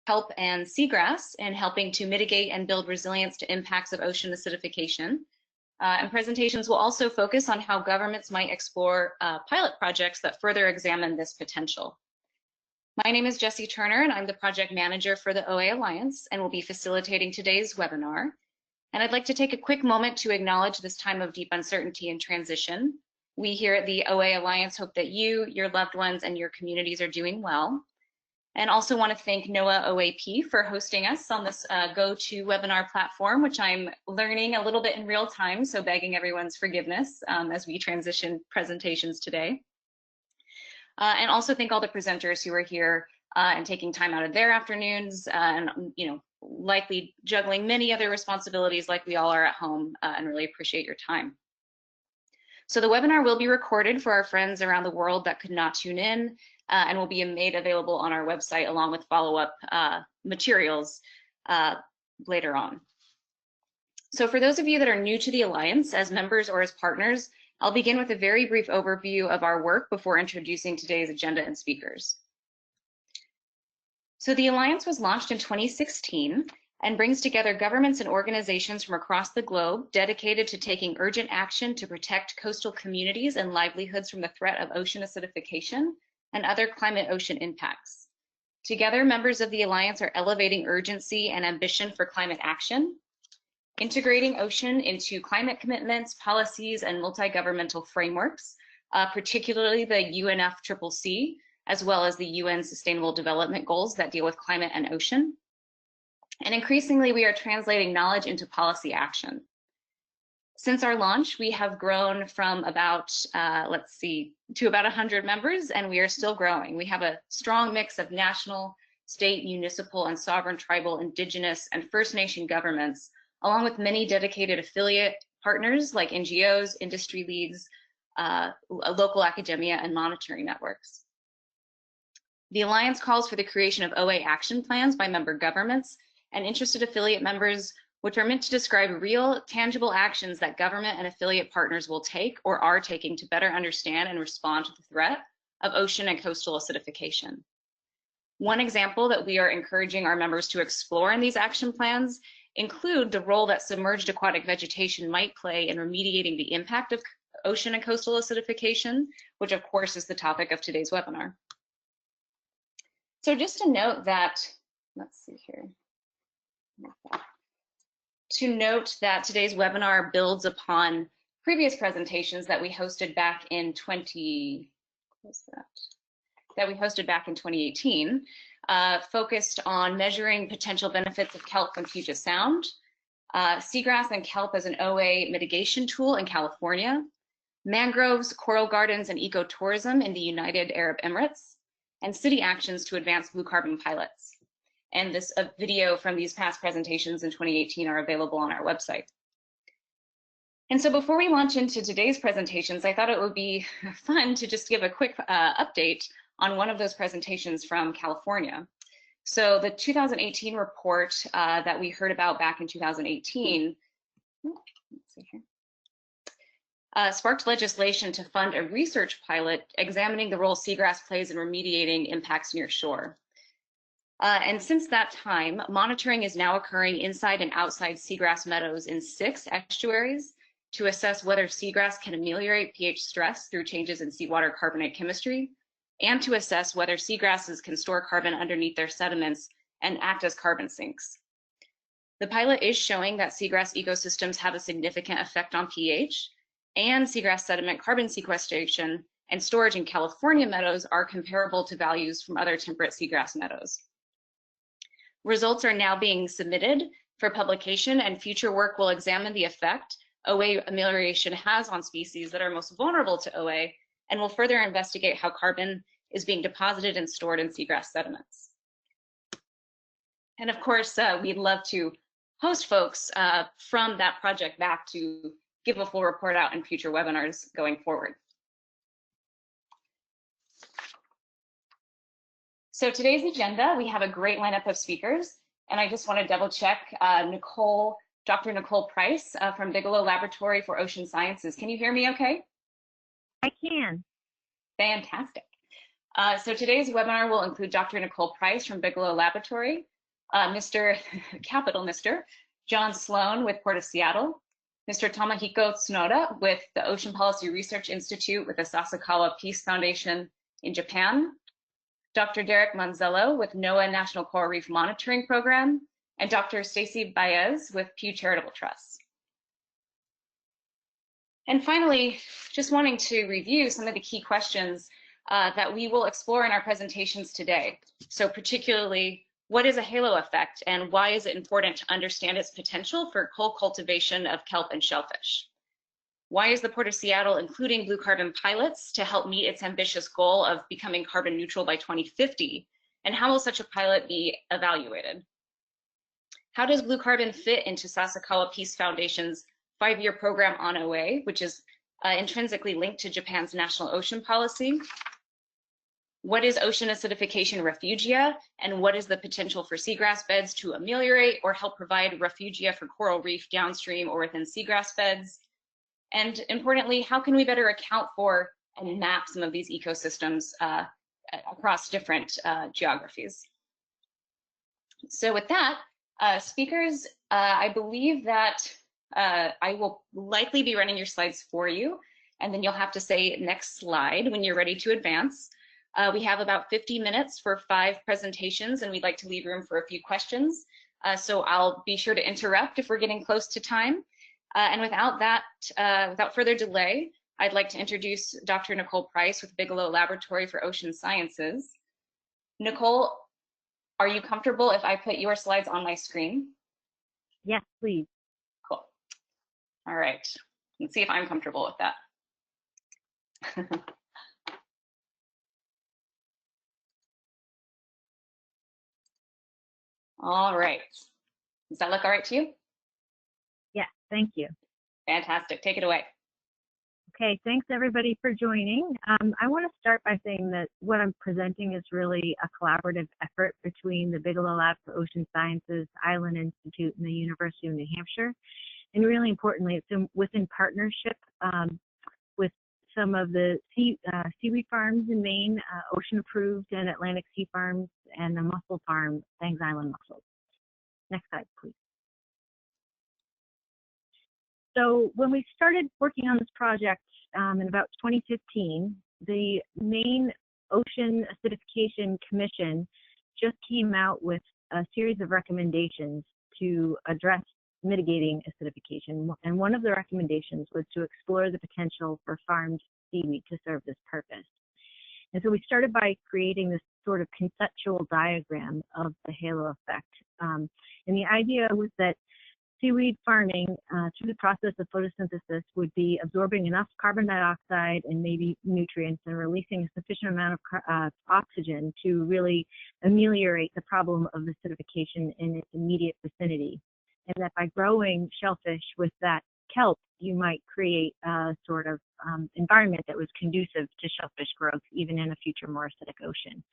Kelp and Seagrass in helping to mitigate and build resilience to impacts of ocean acidification. And presentations will also focus on how governments might explore pilot projects that further examine this potential. My name is Jessie Turner, and I'm the project manager for the OA Alliance and will be facilitating today's webinar. And I'd like to take a quick moment to acknowledge this time of deep uncertainty and transition. We here at the OA Alliance hope that you, your loved ones, and your communities are doing well. And also want to thank NOAA OAP for hosting us on this GoToWebinar platform, which I'm learning a little bit in real time, so begging everyone's forgiveness as we transition presentations today. And also thank all the presenters who are here and taking time out of their afternoons and likely juggling many other responsibilities like we all are at home, and really appreciate your time. So the webinar will be recorded for our friends around the world that could not tune in, and will be made available on our website along with follow-up materials later on. So for those of you that are new to the Alliance as members or as partners, I'll begin with a very brief overview of our work before introducing today's agenda and speakers. So the Alliance was launched in 2016 and brings together governments and organizations from across the globe dedicated to taking urgent action to protect coastal communities and livelihoods from the threat of ocean acidification and other climate ocean impacts. Together, members of the Alliance are elevating urgency and ambition for climate action, integrating ocean into climate commitments, policies, and multi-governmental frameworks, particularly the UNFCCC, as well as the UN Sustainable Development Goals that deal with climate and ocean. And increasingly, we are translating knowledge into policy action. Since our launch, we have grown from about, to about 100 members, and we are still growing. We have a strong mix of national, state, municipal, and sovereign tribal, indigenous, and First Nation governments, along with many dedicated affiliate partners like NGOs, industry leads, local academia, and monitoring networks. The Alliance calls for the creation of OA action plans by member governments and interested affiliate members, which are meant to describe real, tangible actions that government and affiliate partners will take or are taking to better understand and respond to the threat of ocean and coastal acidification. One example that we are encouraging our members to explore in these action plans include the role that submerged aquatic vegetation might play in remediating the impact of ocean and coastal acidification, which of course is the topic of today's webinar. So just to note that, let's see here. To note that today's webinar builds upon previous presentations that we hosted back in 2018, focused on measuring potential benefits of kelp in Puget Sound, seagrass and kelp as an OA mitigation tool in California, mangroves, coral gardens, and ecotourism in the United Arab Emirates, and city actions to advance blue carbon pilots. And this video from these past presentations in 2018 are available on our website. And so before we launch into today's presentations, I thought it would be fun to just give a quick update on one of those presentations from California. So the 2018 report that we heard about back in 2018, let's see here, sparked legislation to fund a research pilot examining the role seagrass plays in remediating impacts near shore. And since that time, monitoring is now occurring inside and outside seagrass meadows in 6 estuaries to assess whether seagrass can ameliorate pH stress through changes in seawater carbonate chemistry, and to assess whether seagrasses can store carbon underneath their sediments and act as carbon sinks. The pilot is showing that seagrass ecosystems have a significant effect on pH, and seagrass sediment carbon sequestration and storage in California meadows are comparable to values from other temperate seagrass meadows. Results are now being submitted for publication, and future work will examine the effect OA amelioration has on species that are most vulnerable to OA, and will further investigate how carbon is being deposited and stored in seagrass sediments. And of course, we'd love to host folks from that project back to give a full report out in future webinars going forward. So today's agenda, we have a great lineup of speakers, and I just want to double check Dr. Nicole Price from Bigelow Laboratory for Ocean Sciences. Can you hear me okay? I can. Fantastic. So today's webinar will include Dr. Nicole Price from Bigelow Laboratory, Mr. Capital Mr. John Sloan with Port of Seattle, Mr. Tomohiko Tsunoda with the Ocean Policy Research Institute with the Sasakawa Peace Foundation in Japan, Dr. Derek Manzello with NOAA National Coral Reef Monitoring Program, and Dr. Stacy Baez with Pew Charitable Trust. And finally, just wanting to review some of the key questions that we will explore in our presentations today. So particularly, what is a halo effect and why is it important to understand its potential for co-cultivation of kelp and shellfish? Why is the Port of Seattle including blue carbon pilots to help meet its ambitious goal of becoming carbon neutral by 2050? And how will such a pilot be evaluated? How does blue carbon fit into Sasakawa Peace Foundation's 5-year program on OA, which is intrinsically linked to Japan's national ocean policy? What is ocean acidification refugia, and what is the potential for seagrass beds to ameliorate or help provide refugia for coral reef downstream or within seagrass beds? And importantly, how can we better account for and map some of these ecosystems across different geographies? So with that, speakers, I believe that I will likely be running your slides for you, and then you'll have to say next slide when you're ready to advance. We have about 50 minutes for 5 presentations, and we'd like to leave room for a few questions. So I'll be sure to interrupt if we're getting close to time. And without further delay, I'd like to introduce Dr. Nicole Price with Bigelow Laboratory for Ocean Sciences. Nicole, are you comfortable if I put your slides on my screen? Yes, please. Cool. All right. Let's see if I'm comfortable with that. All right. Does that look all right to you? Yes, thank you. Fantastic. Take it away. Okay, thanks everybody for joining. I want to start by saying that what I'm presenting is really a collaborative effort between the Bigelow Lab for Ocean Sciences, Island Institute, and the University of New Hampshire. And really importantly, it's within partnership with some of the seaweed farms in Maine, Ocean Approved and Atlantic Sea Farms, and the mussel farm, Bangs Island Mussels. Next slide, please. So when we started working on this project in about 2015, the Maine Ocean Acidification Commission just came out with a series of recommendations to address mitigating acidification. And one of the recommendations was to explore the potential for farmed seaweed to serve this purpose. And so we started by creating this sort of conceptual diagram of the halo effect. And the idea was that seaweed farming through the process of photosynthesis would be absorbing enough carbon dioxide and maybe nutrients and releasing a sufficient amount of oxygen to really ameliorate the problem of acidification in its immediate vicinity. And that by growing shellfish with that kelp, you might create a sort of environment that was conducive to shellfish growth, even in a future more acidic ocean.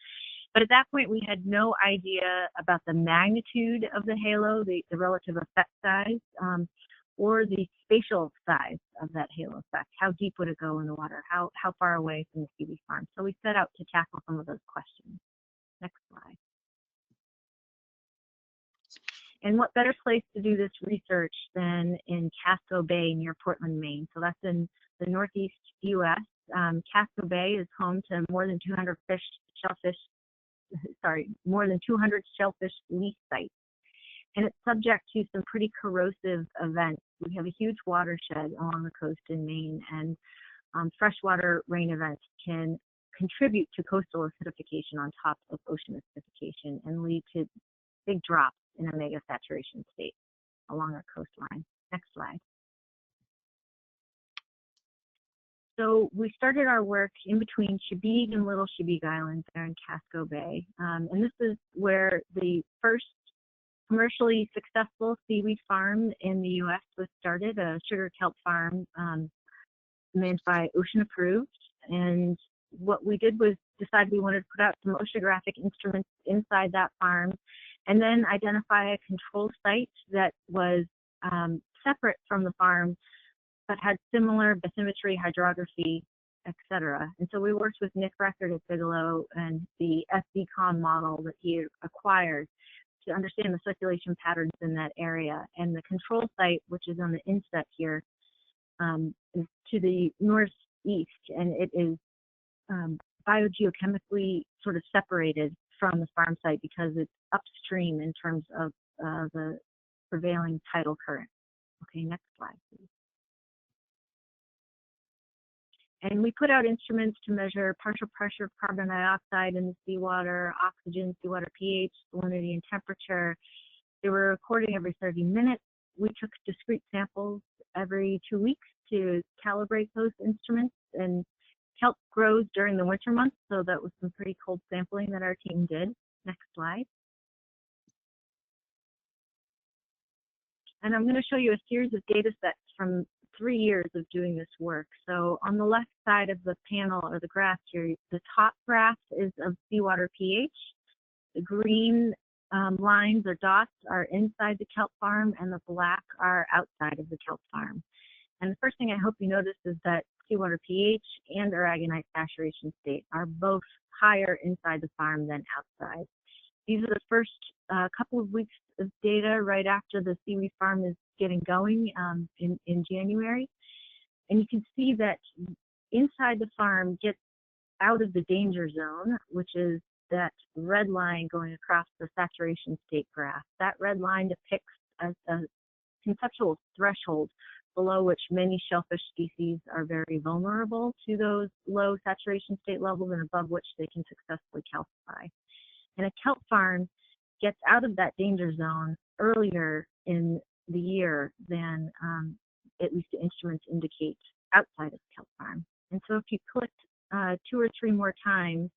But at that point, we had no idea about the magnitude of the halo, the relative effect size, or the spatial size of that halo effect. How deep would it go in the water? How far away from the seaweed farm? So we set out to tackle some of those questions. Next slide. And what better place to do this research than in Casco Bay near Portland, Maine? So that's in the northeast U.S. Casco Bay is home to more than 200 shellfish lease sites. And it's subject to some pretty corrosive events. We have a huge watershed along the coast in Maine, and freshwater rain events can contribute to coastal acidification on top of ocean acidification and lead to big drops in omega saturation state along our coastline. Next slide. So we started our work in between Chebeague and Little Chebeague Islands there in Casco Bay. And this is where the first commercially successful seaweed farm in the U.S. was started, a sugar kelp farm manned by Ocean Approved. And what we did was decide we wanted to put out some oceanographic instruments inside that farm, and then identify a control site that was separate from the farm, but had similar bathymetry, hydrography, etc. And so we worked with Nick Record at Bigelow and the SBCOM model that he acquired to understand the circulation patterns in that area. And the control site, which is on the inset here, is to the northeast, and it is biogeochemically sort of separated from the farm site because it's upstream in terms of the prevailing tidal current. Okay, next slide, please. And we put out instruments to measure partial pressure of carbon dioxide in the seawater, oxygen, seawater pH, salinity, and temperature. They were recording every 30 minutes. We took discrete samples every 2 weeks to calibrate those instruments. And kelp grows during the winter months, so that was some pretty cold sampling that our team did. Next slide. And I'm going to show you a series of data sets from 3 years of doing this work. So on the left side of the panel, or the graph here, the top graph is of seawater pH. The green lines or dots are inside the kelp farm, and the black are outside of the kelp farm. And the first thing I hope you notice is that seawater pH and aragonite saturation state are both higher inside the farm than outside. These are the first couple of weeks of data right after the seaweed farm is getting going in January. And you can see that inside the farm gets out of the danger zone, which is that red line going across the saturation state graph. That red line depicts a conceptual threshold below which many shellfish species are very vulnerable to those low saturation state levels and above which they can successfully calcify. And a kelp farm gets out of that danger zone earlier in the year than at least the instruments indicate outside of the kelp farm. And so if you click 2 or 3 more times,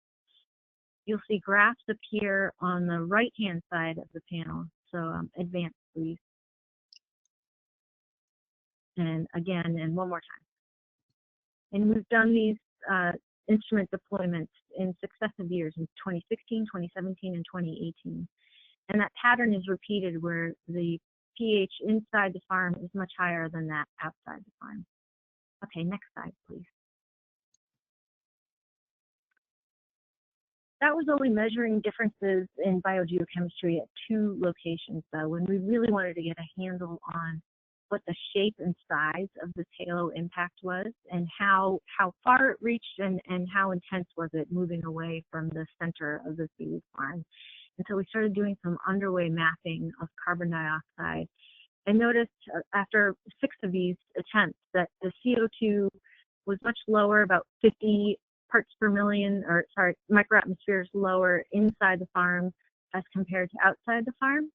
you'll see graphs appear on the right-hand side of the panel. So advance, please. And again, and one more time. And we've done these instrument deployments in successive years in 2016, 2017, and 2018. And that pattern is repeated where the pH inside the farm is much higher than that outside the farm. Okay, next slide, please. That was only measuring differences in biogeochemistry at 2 locations, though, when we really wanted to get a handle on what the shape and size of this halo impact was and how far it reached and how intense was it moving away from the center of the seaweed farm. And so we started doing some underway mapping of carbon dioxide. I noticed after 6 of these attempts that the CO2 was much lower, about 50 parts per million, or sorry, microatmospheres lower inside the farm as compared to outside the farm.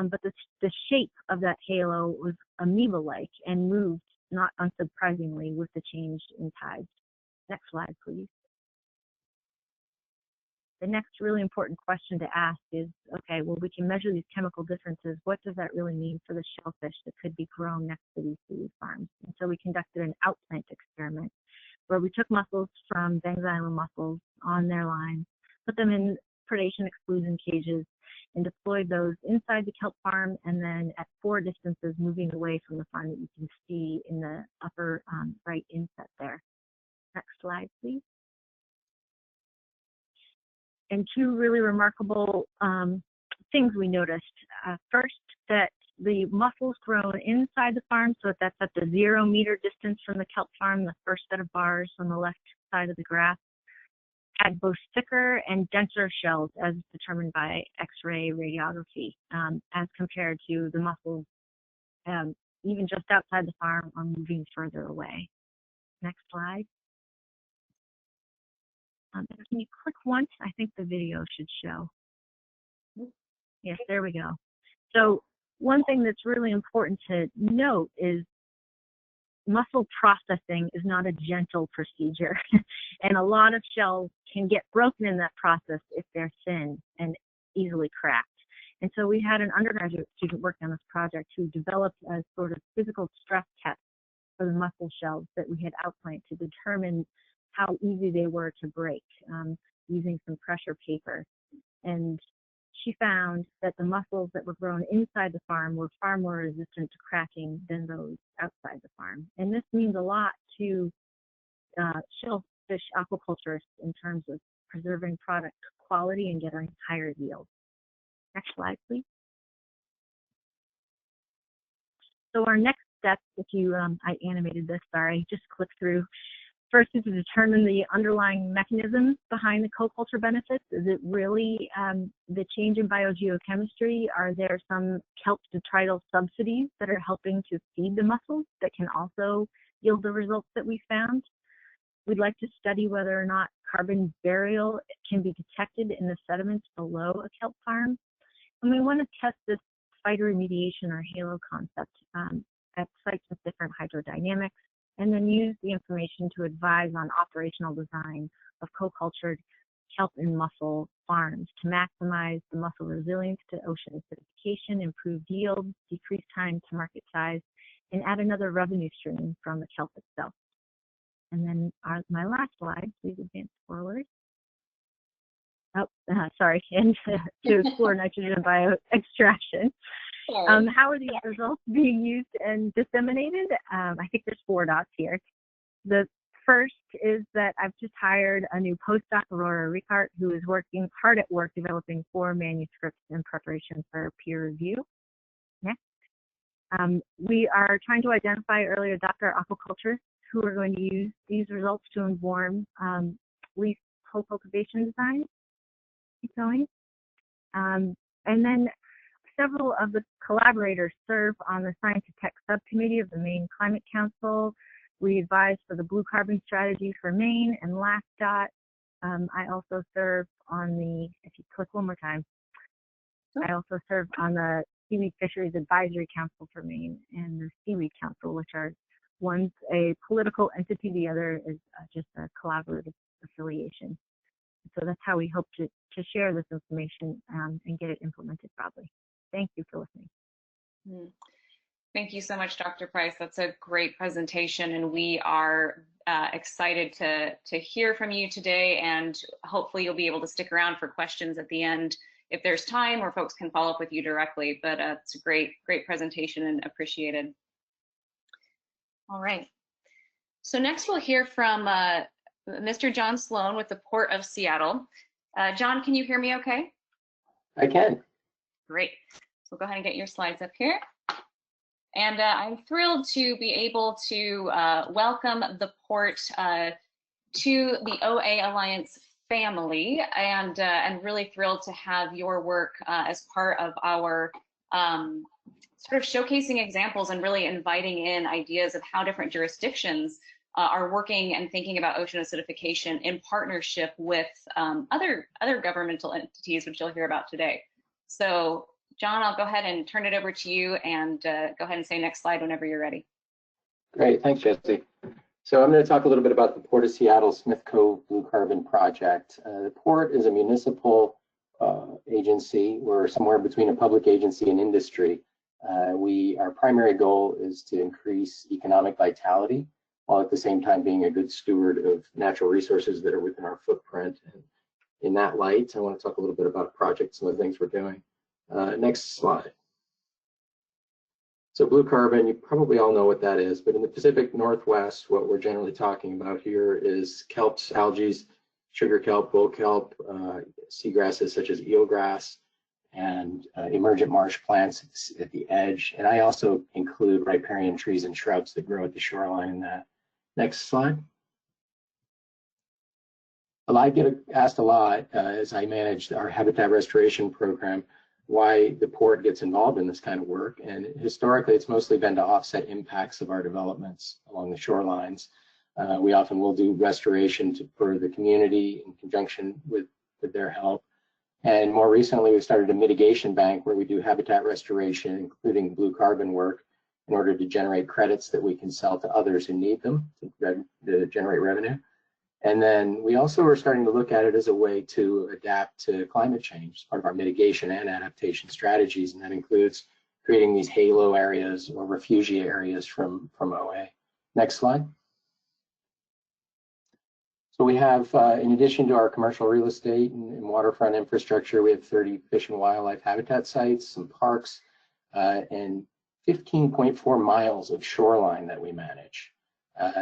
But the shape of that halo was amoeba-like and moved, not unsurprisingly, with the change in tides. Next slide, please. The next really important question to ask is, okay, well, we can measure these chemical differences. What does that really mean for the shellfish that could be grown next to these seaweed farms? And so we conducted an outplant experiment where we took mussels from Banks Island mussels on their lines, put them in predation exclusion cages, and deployed those inside the kelp farm and then at 4 distances moving away from the farm that you can see in the upper right inset there. Next slide, please. And 2 really remarkable things we noticed. First, that the mussels grown inside the farm, so that's at the 0 meter distance from the kelp farm, the first set of bars on the left side of the graph, had both thicker and denser shells as determined by X-ray radiography as compared to the mussels even just outside the farm or moving further away. Next slide. Can you click once? I think the video should show. Yes, there we go. So one thing that's really important to note is mussel processing is not a gentle procedure. And a lot of shells can get broken in that process if they're thin and easily cracked. And so we had an undergraduate student working on this project who developed a sort of physical stress test for the mussel shells that we had outplanted to determine how easy they were to break using some pressure paper. And she found that the mussels that were grown inside the farm were far more resistant to cracking than those outside the farm. And this means a lot to shellfish aquaculturists in terms of preserving product quality and getting higher yields. Next slide, please. So our next step, if you, I animated this, sorry, just click through. First is to determine the underlying mechanisms behind the co-culture benefits. Is it really the change in biogeochemistry? Are there some kelp detrital subsidies that are helping to feed the mussels that can also yield the results that we found? We'd like to study whether or not carbon burial can be detected in the sediments below a kelp farm. And we want to test this phytoremediation or halo concept at sites with different hydrodynamics, and then use the information to advise on operational design of co-cultured kelp and mussel farms to maximize the mussel resilience to ocean acidification, improve yield, decrease time to market size, and add another revenue stream from the kelp itself. And then my last slide, please advance forward. Oh, sorry, and to explore nitrogen bioextraction. How are these results being used and disseminated? I think there's 4 dots here. The first is that I've just hired a new postdoc, Aurora Ricart, who is working hard at work developing 4 manuscripts in preparation for peer review. Next. We are trying to identify early adopter aquaculture who are going to use these results to inform leaf co-cultivation design. Keep going. And then several of the collaborators serve on the Science and Tech Subcommittee of the Maine Climate Council. We advise for the blue carbon strategy for Maine. And last dot, I also serve on the, if you click one more time, I also serve on the Seaweed Fisheries Advisory Council for Maine and the Seaweed Council, which are one's a political entity, the other is just a collaborative affiliation. So that's how we hope to share this information and get it implemented broadly. Thank you for listening. Thank you so much, Dr. Price. That's a great presentation, and we are excited to hear from you today, and hopefully you'll be able to stick around for questions at the end if there's time, or folks can follow up with you directly. But it's a great presentation and appreciated. All right. So next we'll hear from Mr. John Sloan with the Port of Seattle. John, can you hear me okay? I can. Great. So go ahead and get your slides up here. And I'm thrilled to be able to welcome the Port to the OA Alliance family, and really thrilled to have your work as part of our sort of showcasing examples and really inviting in ideas of how different jurisdictions are working and thinking about ocean acidification in partnership with other governmental entities, which you'll hear about today. So John, I'll go ahead and turn it over to you, and go ahead and say next slide whenever you're ready. Great, thanks, Jesse. So I'm going to talk a little bit about the Port of Seattle Smith Cove Blue Carbon Project. The Port is a municipal agency. We're somewhere between a public agency and industry. Our primary goal is to increase economic vitality, while at the same time being a good steward of natural resources that are within our footprint. And in that light, I want to talk a little bit about a project, some of the things we're doing. Next slide. So blue carbon, you probably all know what that is, but in the Pacific Northwest, what we're generally talking about here is kelps, algae, sugar kelp, bull kelp, seagrasses such as eelgrass, and emergent marsh plants at the edge. And I also include riparian trees and shrubs that grow at the shoreline in that. Next slide. Well, I get asked a lot as I manage our habitat restoration program why the Port gets involved in this kind of work. And historically, it's mostly been to offset impacts of our developments along the shorelines. We often will do restoration for the community in conjunction with their help. And more recently, we started a mitigation bank where we do habitat restoration, including blue carbon work, in order to generate credits that we can sell to others who need them to generate revenue. And then we also are starting to look at it as a way to adapt to climate change, as part of our mitigation and adaptation strategies. And that includes creating these halo areas or refugia areas from OA. Next slide. So we have, in addition to our commercial real estate and waterfront infrastructure, we have 30 fish and wildlife habitat sites, some parks, and 15.4 miles of shoreline that we manage.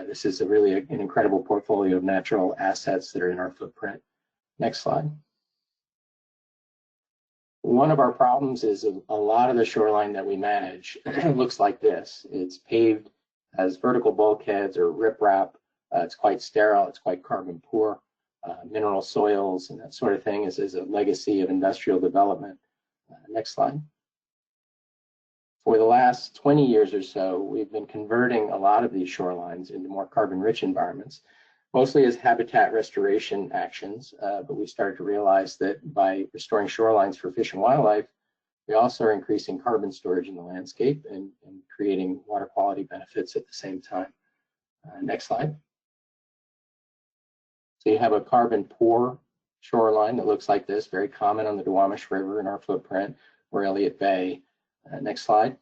This is really an incredible portfolio of natural assets that are in our footprint. Next slide. One of our problems is a lot of the shoreline that we manage looks like this. It's paved as vertical bulkheads or riprap. It's quite sterile, it's quite carbon poor. Mineral soils and that sort of thing is a legacy of industrial development. Next slide. For the last 20 years or so, we've been converting a lot of these shorelines into more carbon-rich environments, mostly as habitat restoration actions, but we started to realize that by restoring shorelines for fish and wildlife, we also are increasing carbon storage in the landscape and creating water quality benefits at the same time. Next slide. So you have a carbon poor shoreline that looks like this, very common on the Duwamish River in our footprint, or Elliott Bay. Next slide.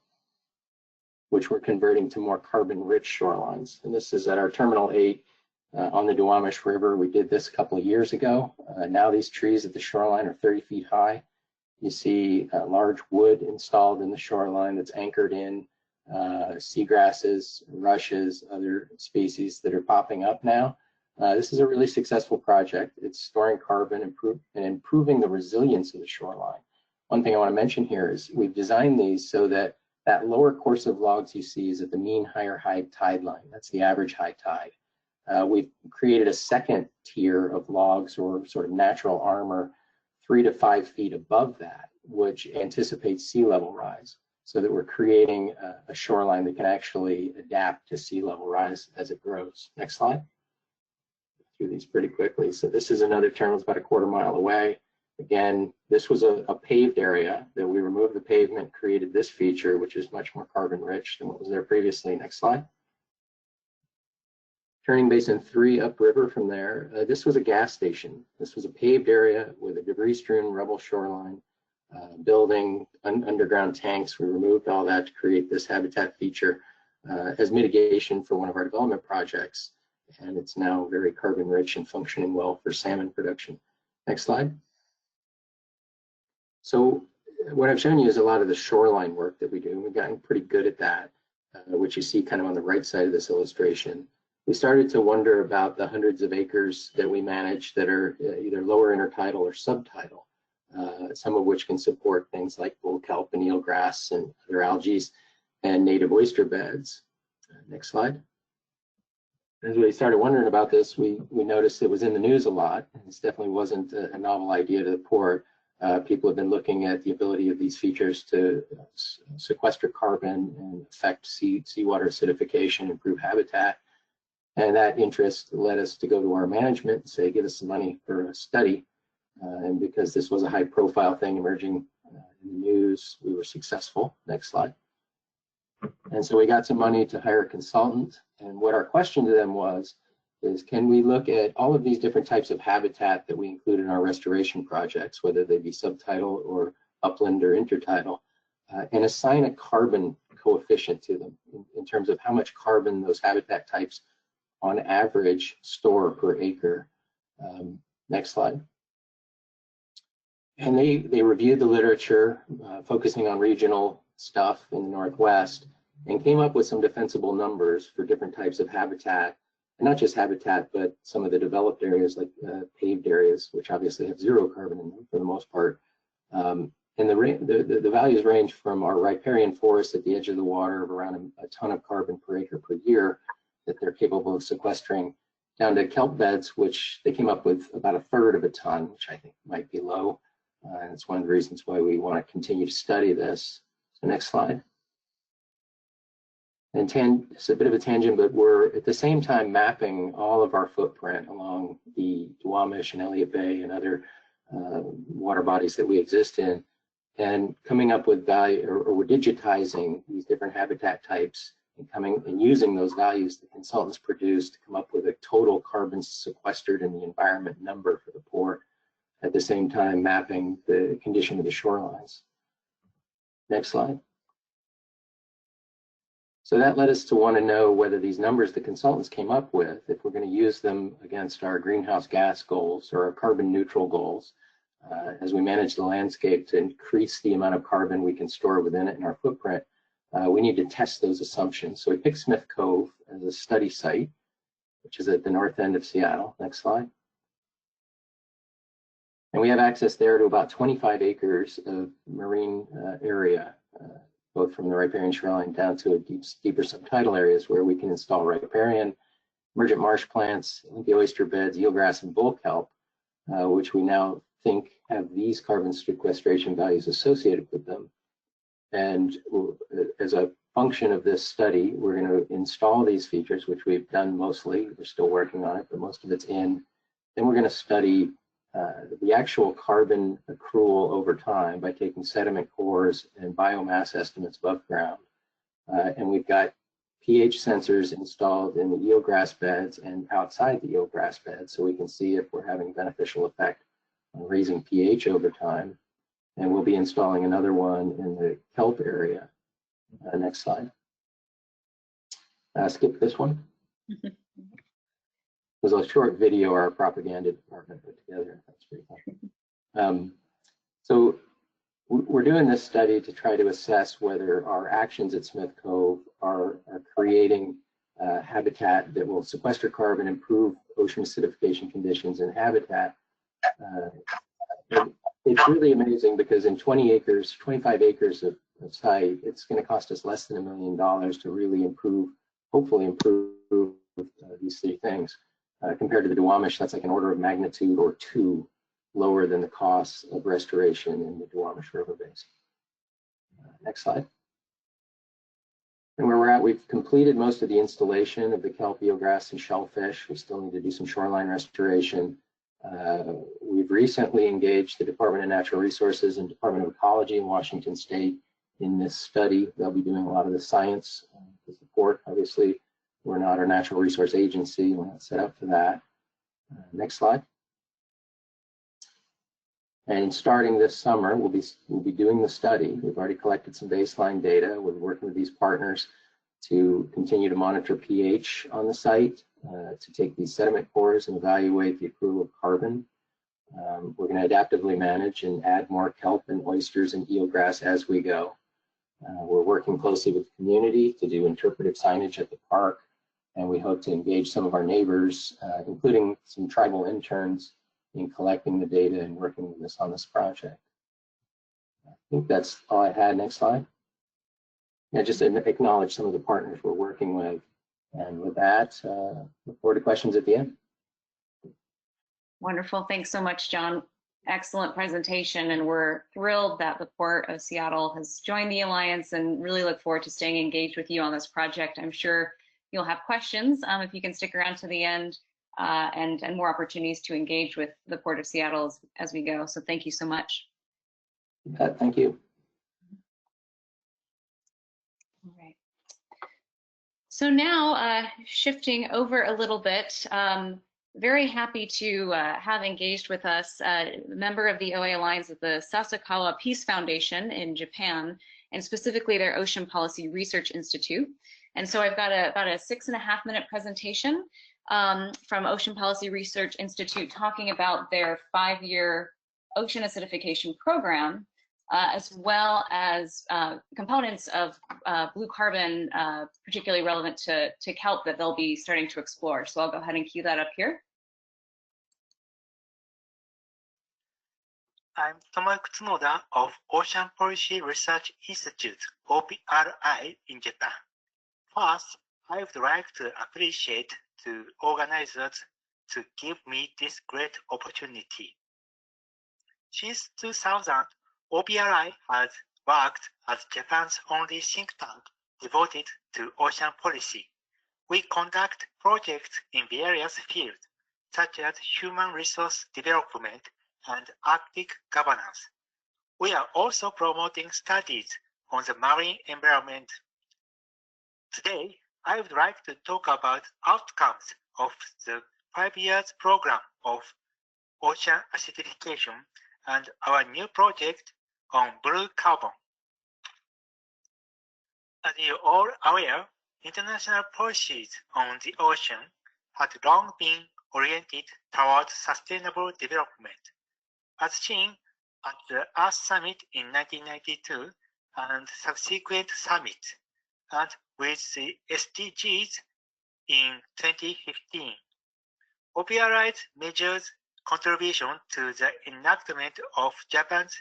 Which we're converting to more carbon-rich shorelines. And this is at our Terminal 8 on the Duwamish River. We did this a couple of years ago. Now these trees at the shoreline are 30 feet high. You see large wood installed in the shoreline that's anchored in seagrasses, rushes, other species that are popping up now. This is a really successful project. It's storing carbon and improving the resilience of the shoreline. One thing I want to mention here is we've designed these so that that lower course of logs you see is at the mean higher high tide line. That's the average high tide. We've created a second tier of logs or sort of natural armor 3 to 5 feet above that, which anticipates sea level rise, so that we're creating a shoreline that can actually adapt to sea level rise as it grows. Next slide. Through these pretty quickly. So this is another terminal, it's about a quarter mile away. Again, this was a paved area that we removed the pavement, created this feature, which is much more carbon rich than what was there previously. Next slide. Turning Basin 3 upriver from there, this was a gas station. This was a paved area with a debris-strewn rubble shoreline, building underground tanks. We removed all that to create this habitat feature as mitigation for one of our development projects. And it's now very carbon rich and functioning well for salmon production. Next slide. So what I've shown you is a lot of the shoreline work that we do. We've gotten pretty good at that, which you see kind of on the right side of this illustration. We started to wonder about the hundreds of acres that we manage that are either lower intertidal or subtidal, some of which can support things like bull kelp and eelgrass and other algae and native oyster beds. Next slide. As we started wondering about this, we noticed it was in the news a lot. This definitely wasn't a novel idea to the port. People have been looking at the ability of these features to sequester carbon and affect seawater acidification, improve habitat. And that interest led us to go to our management and say, give us some money for a study. And because this was a high profile thing emerging in the news, we were successful. Next slide. And so we got some money to hire a consultant. And what our question to them was, can we look at all of these different types of habitat that we include in our restoration projects, whether they be subtidal or upland or intertidal, and assign a carbon coefficient to them in terms of how much carbon those habitat types on average store per acre. Next slide. And they reviewed the literature, focusing on regional stuff in the Northwest, and came up with some defensible numbers for different types of habitat, and not just habitat, but some of the developed areas like paved areas, which obviously have zero carbon in them for the most part. And the values range from our riparian forests at the edge of the water of around a ton of carbon per acre per year that they're capable of sequestering, down to kelp beds, which they came up with about a third of a ton, which I think might be low. And it's one of the reasons why we want to continue to study this. So next slide. And it's a bit of a tangent, but we're at the same time mapping all of our footprint along the Duwamish and Elliott Bay and other water bodies that we exist in, and coming up with value, or we're digitizing these different habitat types and using those values the consultants produced to come up with a total carbon sequestered in the environment number for the port, at the same time mapping the condition of the shorelines. Next slide. So that led us to want to know whether these numbers the consultants came up with, if we're going to use them against our greenhouse gas goals or our carbon neutral goals, as we manage the landscape to increase the amount of carbon we can store within it in our footprint, we need to test those assumptions. So we picked Smith Cove as a study site, which is at the north end of Seattle. Next slide. And we have access there to about 25 acres of marine area, both from the riparian shoreline down to deeper subtidal areas where we can install riparian, emergent marsh plants, the oyster beds, eelgrass, and bull kelp, which we now think have these carbon sequestration values associated with them. And as a function of this study, we're going to install these features, which we've done mostly. We're still working on it, but most of it's in. Then we're going to study the actual carbon accrual over time by taking sediment cores and biomass estimates above ground. And we've got pH sensors installed in the eelgrass beds and outside the eelgrass beds, so we can see if we're having a beneficial effect on raising pH over time. And we'll be installing another one in the kelp area. Next slide. Skip this one. It was a short video our propaganda department put together. That's pretty fun. So we're doing this study to try to assess whether our actions at Smith Cove are creating habitat that will sequester carbon, improve ocean acidification conditions and habitat. And it's really amazing because in 25 acres of site, it's going to cost us less than $1 million to really improve, hopefully improve these three things. Compared to the Duwamish, that's like an order of magnitude or two lower than the costs of restoration in the Duwamish River Basin. Next slide. And where we're at, we've completed most of the installation of the kelp, eelgrass, and shellfish. We still need to do some shoreline restoration. We've recently engaged the Department of Natural Resources and Department of Ecology in Washington State in this study. They'll be doing a lot of the science to support. Obviously, we're not a natural resource agency. We're not set up for that. Next slide. And starting this summer, we'll be doing the study. We've already collected some baseline data. We're working with these partners to continue to monitor pH on the site, to take these sediment cores and evaluate the accrual of carbon. We're going to adaptively manage and add more kelp and oysters and eelgrass as we go. We're working closely with the community to do interpretive signage at the park, and we hope to engage some of our neighbors, including some tribal interns, in collecting the data and working with us on this project. I think that's all I had. Next slide. Yeah, just acknowledge some of the partners we're working with. And with that, look forward to questions at the end. Wonderful. Thanks so much, John. Excellent presentation, and we're thrilled that the Port of Seattle has joined the Alliance and really look forward to staying engaged with you on this project. I'm sure you'll have questions if you can stick around to the end, and more opportunities to engage with the Port of Seattle as we go. So thank you so much. Thank you. All right. So now shifting over a little bit, very happy to have engaged with us a member of the OA Alliance at the Sasakawa Peace Foundation in Japan, and specifically their Ocean Policy Research Institute. And so I've got about a 6.5-minute presentation from Ocean Policy Research Institute talking about their 5-year ocean acidification program, as well as components of blue carbon, particularly relevant to kelp, that they'll be starting to explore. So I'll go ahead and cue that up here. I'm Tomoaki Tsunoda of Ocean Policy Research Institute, OPRI, in Japan. First, I would like to appreciate the organizers to give me this great opportunity. Since 2000, OPRI has worked as Japan's only think tank devoted to ocean policy. We conduct projects in various fields, such as human resource development and Arctic governance. We are also promoting studies on the marine environment. Today, I would like to talk about outcomes of the 5-year program of ocean acidification and our new project on blue carbon. As you all are aware, international policies on the ocean had long been oriented towards sustainable development, as seen at the Earth Summit in 1992 and subsequent summits, and with the SDGs in 2015. OPRI measures contribution to the enactment of Japan's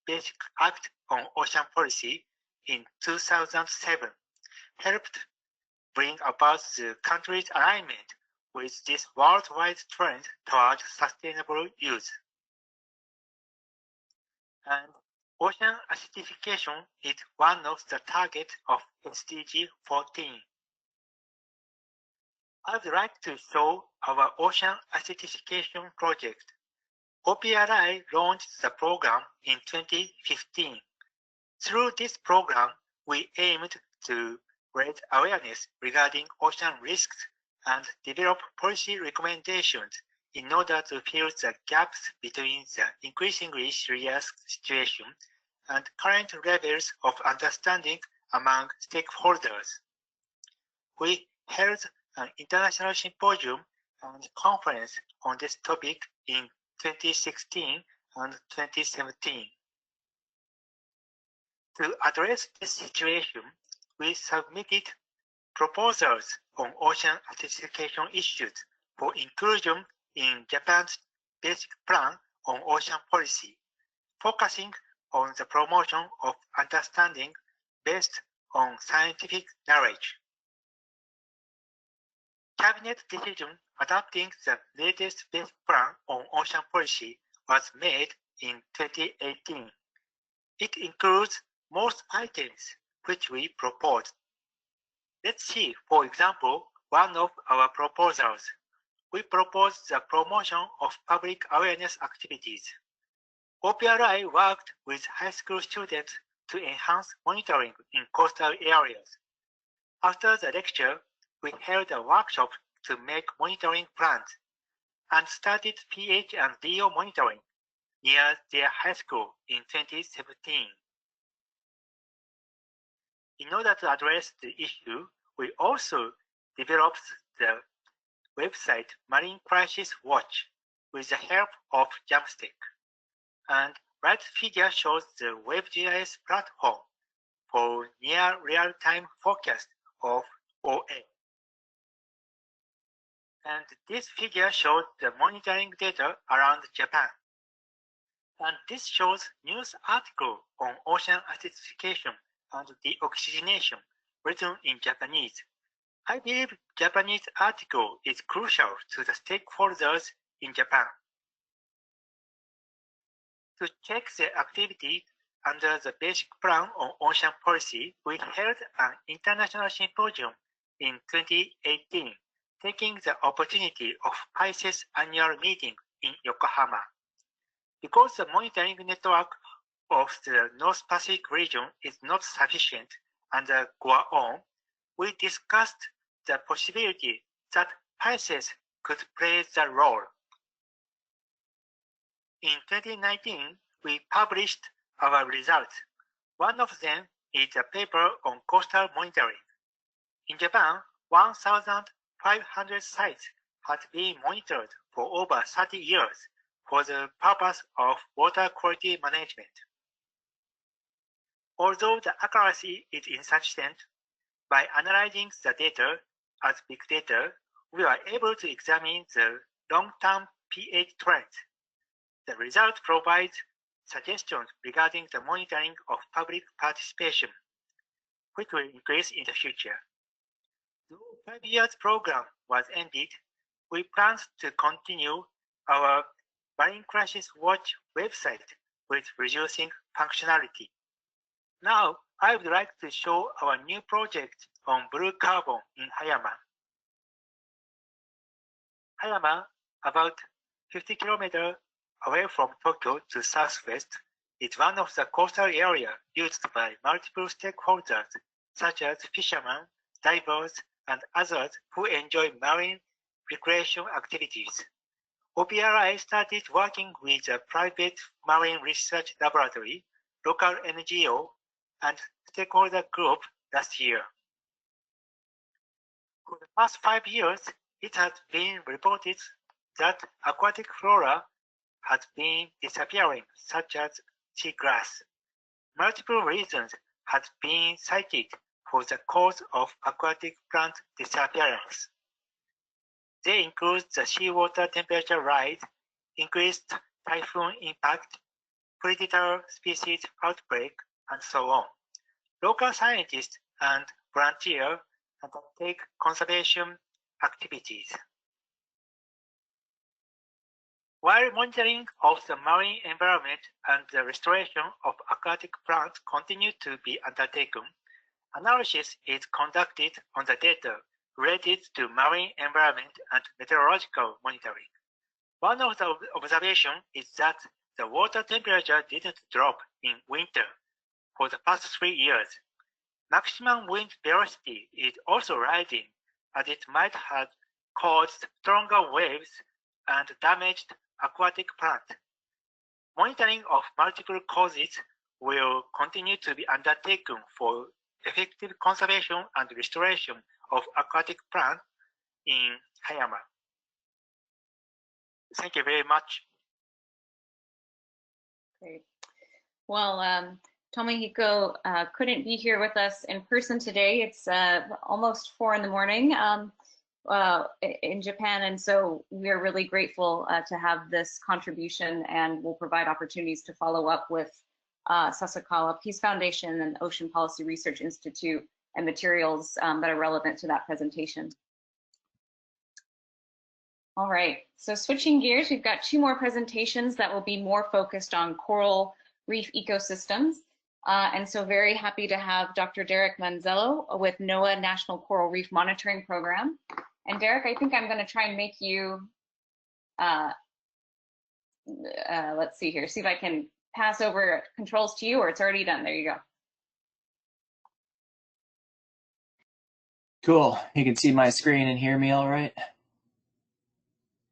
Basic Act on Ocean Policy in 2007 helped bring about the country's alignment with this worldwide trend toward sustainable use. And ocean acidification is one of the targets of SDG 14. I'd like to show our ocean acidification project. OPRI launched the program in 2015. Through this program, we aimed to raise awareness regarding ocean risks and develop policy recommendations in order to fill the gaps between the increasingly serious situation and current levels of understanding among stakeholders. We held an international symposium and conference on this topic in 2016 and 2017. To address this situation, we submitted proposals on ocean acidification issues for inclusion in Japan's Basic Plan on Ocean Policy, focusing on the promotion of understanding based on scientific knowledge. Cabinet decision adopting the latest Basic Plan on Ocean Policy was made in 2018. It includes most items which we proposed. Let's see, for example, one of our proposals. We proposed the promotion of public awareness activities. OPRI worked with high school students to enhance monitoring in coastal areas. After the lecture, we held a workshop to make monitoring plans and started pH and DO monitoring near their high school in 2017. In order to address the issue, we also developed the website Marine Crisis Watch with the help of Jamstack. And right figure shows the WebGIS platform for near real-time forecast of OA. And this figure shows the monitoring data around Japan. And this shows news article on ocean acidification and deoxygenation written in Japanese. I believe Japanese article is crucial to the stakeholders in Japan. To check the activity under the Basic Plan on Ocean Policy, we held an international symposium in 2018, taking the opportunity of PICE's annual meeting in Yokohama. Because the monitoring network of the North Pacific region is not sufficient under GOA-ON, we discussed the possibility that PICES could play the role. In 2019, we published our results. One of them is a paper on coastal monitoring. In Japan, 1,500 sites had been monitored for over 30 years for the purpose of water quality management. Although the accuracy is insufficient, by analyzing the data as big data, we are able to examine the long-term pH trends. The result provides suggestions regarding the monitoring of public participation, which will increase in the future. Though 5 years program was ended, we plan to continue our Marine Crisis Watch website with reducing functionality. Now, I would like to show our new project on blue carbon in Hayama. Hayama, about 50 kilometers away from Tokyo to southwest, is one of the coastal areas used by multiple stakeholders, such as fishermen, divers, and others who enjoy marine recreation activities. OPRI started working with a private marine research laboratory, local NGO, and stakeholder group last year. For the past 5 years, it has been reported that aquatic flora has been disappearing, such as seagrass. Multiple reasons have been cited for the cause of aquatic plant disappearance. They include the seawater temperature rise, increased typhoon impact, predator species outbreak, and so on. Local scientists and volunteers undertake conservation activities. While monitoring of the marine environment and the restoration of aquatic plants continue to be undertaken, analysis is conducted on the data related to marine environment and meteorological monitoring. One of the observations is that the water temperature didn't drop in winter for the past 3 years. Maximum wind velocity is also rising, as it might have caused stronger waves and damaged aquatic plants. Monitoring of multiple causes will continue to be undertaken for effective conservation and restoration of aquatic plants in Hayama. Thank you very much. Great. Well, Tomohiko couldn't be here with us in person today. It's almost 4 in the morning in Japan, and so we are really grateful to have this contribution, and we'll provide opportunities to follow up with Sasakawa Peace Foundation and Ocean Policy Research Institute and materials that are relevant to that presentation. All right, so switching gears, we've got 2 more presentations that will be more focused on coral reef ecosystems. And so very happy to have Dr. Derek Manzello with NOAA National Coral Reef Monitoring Program. And Derek, I think I'm gonna try and make you, let's see here, see if I can pass over controls to you, or it's already done. There you go. Cool, you can see my screen and hear me all right?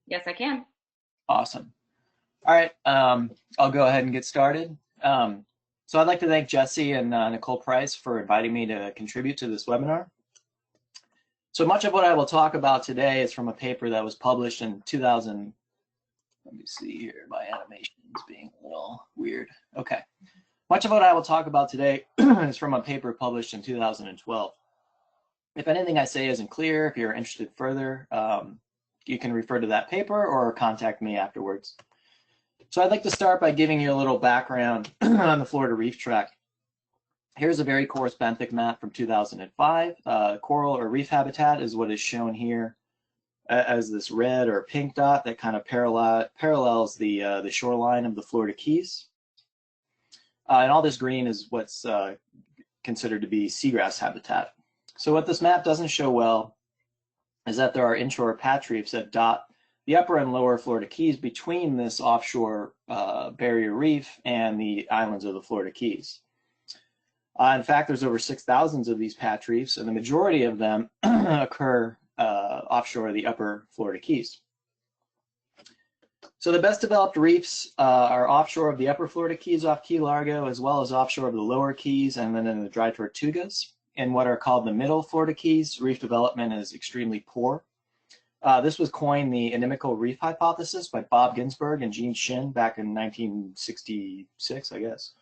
Yes, I can. Awesome. All right, I'll go ahead and get started. So I'd like to thank Jesse and Nicole Price for inviting me to contribute to this webinar. So much of what I will talk about today is from a paper that was published in 2000. Let me see here, my animation is being a little weird. Okay. Much of what I will talk about today is from a paper published in 2012. If anything I say isn't clear, if you're interested further, you can refer to that paper or contact me afterwards. So I'd like to start by giving you a little background on the Florida Reef Track. Here's a very coarse benthic map from 2005. Coral or reef habitat is what is shown here as this red or pink dot that kind of parallels the shoreline of the Florida Keys. And all this green is what's considered to be seagrass habitat. So what this map doesn't show well is that there are inshore patch reefs that dot the upper and lower Florida Keys between this offshore barrier reef and the islands of the Florida Keys. In fact, there's over 6,000 of these patch reefs, and the majority of them occur offshore the upper Florida Keys. So the best developed reefs are offshore of the upper Florida Keys off Key Largo, as well as offshore of the lower Keys, and then in the Dry Tortugas. In what are called the middle Florida Keys, reef development is extremely poor. This was coined the inimical reef hypothesis by Bob Ginsberg and Gene Shin back in 1966, I guess.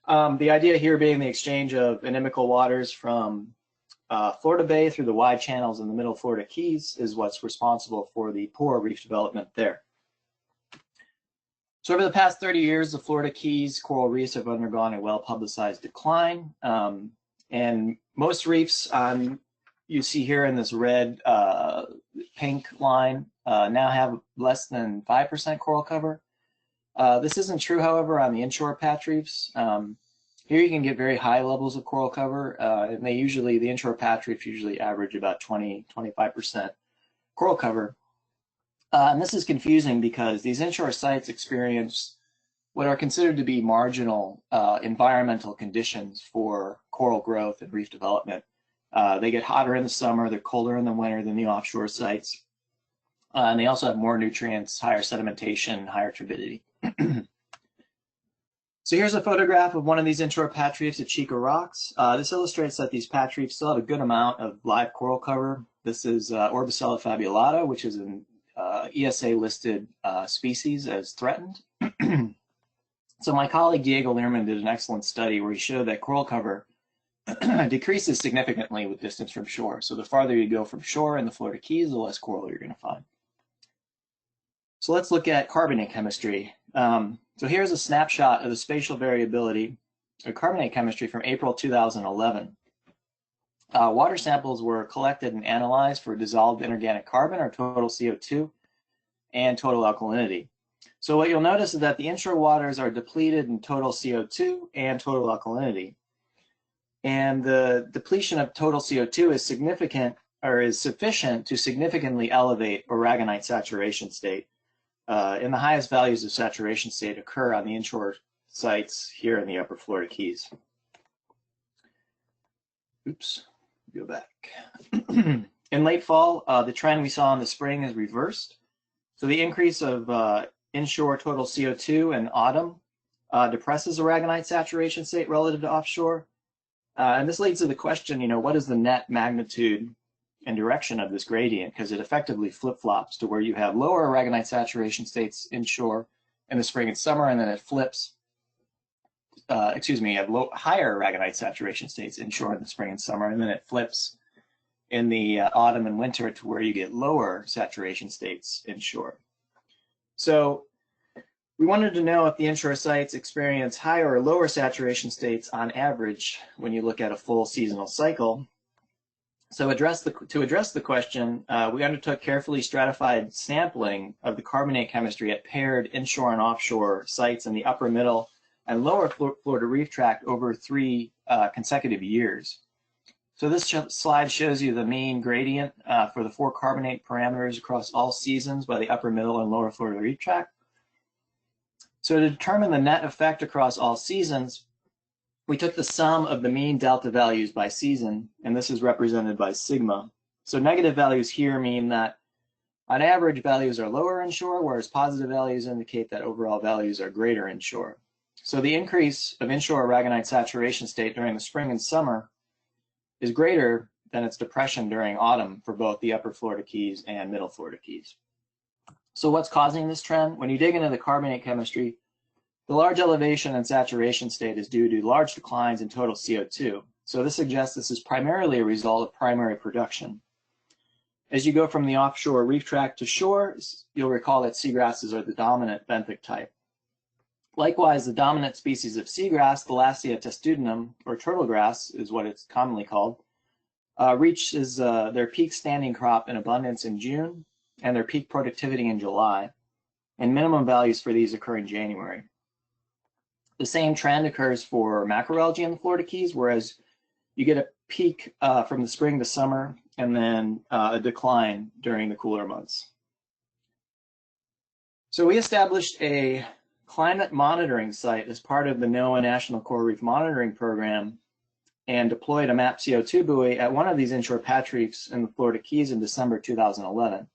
The idea here being the exchange of inimical waters from Florida Bay through the wide channels in the middle Florida Keys is what's responsible for the poor reef development there. So over the past 30 years, the Florida Keys coral reefs have undergone a well-publicized decline. And most reefs you see here in this red pink line now have less than 5% coral cover. This isn't true, however, on the inshore patch reefs. Here you can get very high levels of coral cover, and the inshore patch reefs usually average about 20–25% coral cover. And this is confusing because these inshore sites experience what are considered to be marginal environmental conditions for coral growth and reef development. They get hotter in the summer, they're colder in the winter than the offshore sites. And they also have more nutrients, higher sedimentation, higher turbidity. So here's a photograph of one of these inshore patch reefs at Chica Rocks. This illustrates that these patch reefs still have a good amount of live coral cover. This is Orbicella fabulata, which is an ESA-listed species as threatened. So my colleague Diego Lehrman did an excellent study where he showed that coral cover decreases significantly with distance from shore. So the farther you go from shore in the Florida Keys, the less coral you're going to find. So So let's look at carbonate chemistry. So here's a snapshot of the spatial variability of carbonate chemistry from April 2011. Water samples were collected and analyzed for dissolved inorganic carbon, or total CO2, and total alkalinity. So what you'll notice is that the inshore waters are depleted in total CO2 and total alkalinity. And the depletion of total CO2 is significant, or is sufficient to significantly elevate aragonite saturation state. And the highest values of saturation state occur on the inshore sites here in the upper Florida Keys. Oops, go back. In late fall, the trend we saw in the spring is reversed. So the increase of inshore total CO2 in autumn depresses aragonite saturation state relative to offshore. And this leads to the question, what is the net magnitude and direction of this gradient? Because it effectively flip-flops to where you have lower aragonite saturation states inshore in the spring and summer, and then it flips. You have higher aragonite saturation states inshore in the spring and summer, and then it flips in the autumn and winter to where you get lower saturation states inshore. So we wanted to know if the inshore sites experience higher or lower saturation states on average when you look at a full seasonal cycle. So to address the question, we undertook carefully stratified sampling of the carbonate chemistry at paired inshore and offshore sites in the upper, middle, and lower Florida Reef Tract over 3 consecutive years. So this slide shows you the mean gradient for the 4 carbonate parameters across all seasons by the upper, middle, and lower Florida Reef Tract. So to determine the net effect across all seasons, we took the sum of the mean delta values by season, and this is represented by sigma. So negative values here mean that on average values are lower inshore, whereas positive values indicate that overall values are greater inshore. So the increase of inshore aragonite saturation state during the spring and summer is greater than its depression during autumn for both the upper Florida Keys and middle Florida Keys. So what's causing this trend? When you dig into the carbonate chemistry, the large elevation in saturation state is due to large declines in total CO2. So this suggests this is primarily a result of primary production. As you go from the offshore reef tract to shore, you'll recall that seagrasses are the dominant benthic type. Likewise, the dominant species of seagrass, the Thalassia testudinum, or turtle grass is what it's commonly called, reaches their peak standing crop in abundance in June and their peak productivity in July, and minimum values for these occur in January. The same trend occurs for macroalgae in the Florida Keys, whereas you get a peak from the spring to summer and then a decline during the cooler months. So we established a climate monitoring site as part of the NOAA National Coral Reef Monitoring Program and deployed a MAP CO2 buoy at one of these inshore patch reefs in the Florida Keys in December 2011.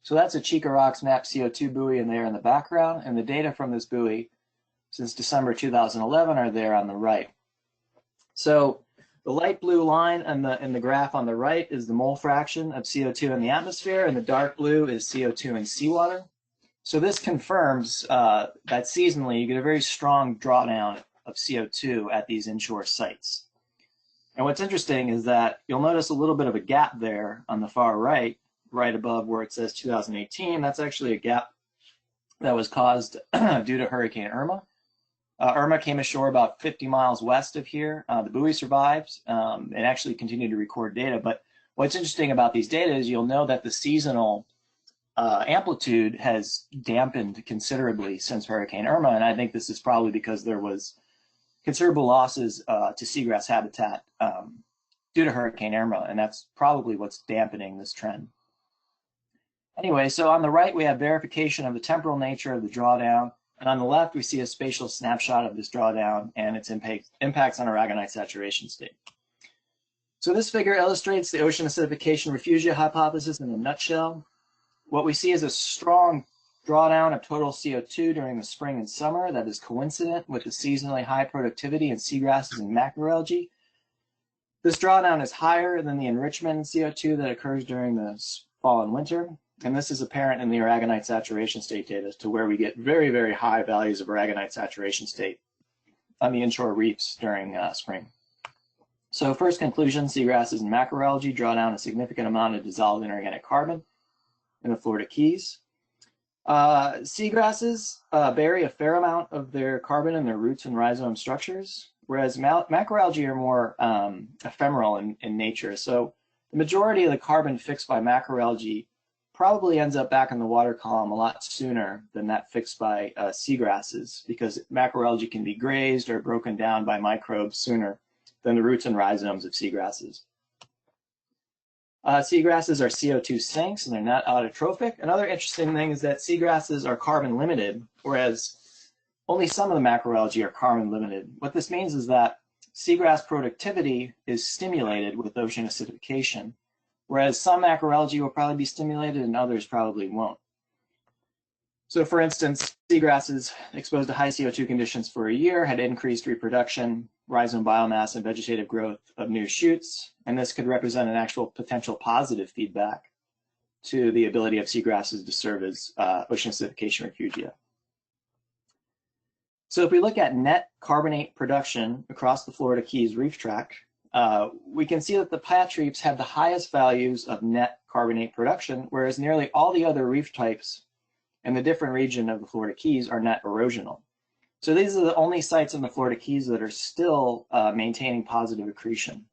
So that's a Chica Rocks MAP CO2 buoy in there in the background, and the data from this buoy since December 2011 are there on the right. So the light blue line in the graph on the right is the mole fraction of CO2 in the atmosphere, and the dark blue is CO2 in seawater. So this confirms that seasonally you get a very strong drawdown of CO2 at these inshore sites. And what's interesting is that you'll notice a little bit of a gap there on the far right, right above where it says 2018. That's actually a gap that was caused due to Hurricane Irma. Irma came ashore about 50 miles west of here. The buoy survived and actually continued to record data. But what's interesting about these data is you'll know that the seasonal amplitude has dampened considerably since Hurricane Irma, and I think this is probably because there was considerable losses to seagrass habitat due to Hurricane Irma, and that's probably what's dampening this trend. Anyway, so on the right we have verification of the temporal nature of the drawdown, and on the left we see a spatial snapshot of this drawdown and its impacts on aragonite saturation state. So this figure illustrates the ocean acidification refugia hypothesis in a nutshell. What we see is a strong drawdown of total CO2 during the spring and summer that is coincident with the seasonally high productivity in seagrasses and macroalgae. This drawdown is higher than the enrichment in CO2 that occurs during the fall and winter, and this is apparent in the aragonite saturation state data, to where we get very, very high values of aragonite saturation state on the inshore reefs during spring. So first conclusion, seagrasses and macroalgae draw down a significant amount of dissolved inorganic carbon in the Florida Keys. Seagrasses bury a fair amount of their carbon in their roots and rhizome structures, whereas macroalgae are more ephemeral in nature. So the majority of the carbon fixed by macroalgae probably ends up back in the water column a lot sooner than that fixed by seagrasses, because macroalgae can be grazed or broken down by microbes sooner than the roots and rhizomes of seagrasses. Seagrasses are CO2 sinks and they're not autotrophic. Another interesting thing is that seagrasses are carbon limited, whereas only some of the macroalgae are carbon limited. What this means is that seagrass productivity is stimulated with ocean acidification, whereas some macroalgae will probably be stimulated and others probably won't. So for instance, seagrasses exposed to high CO2 conditions for a year had increased reproduction, rhizome biomass, and vegetative growth of new shoots, and this could represent an actual potential positive feedback to the ability of seagrasses to serve as ocean acidification refugia. So if we look at net carbonate production across the Florida Keys reef tract, we can see that the patch reefs have the highest values of net carbonate production, whereas nearly all the other reef types in the different region of the Florida Keys are net erosional. So these are the only sites in the Florida Keys that are still maintaining positive accretion.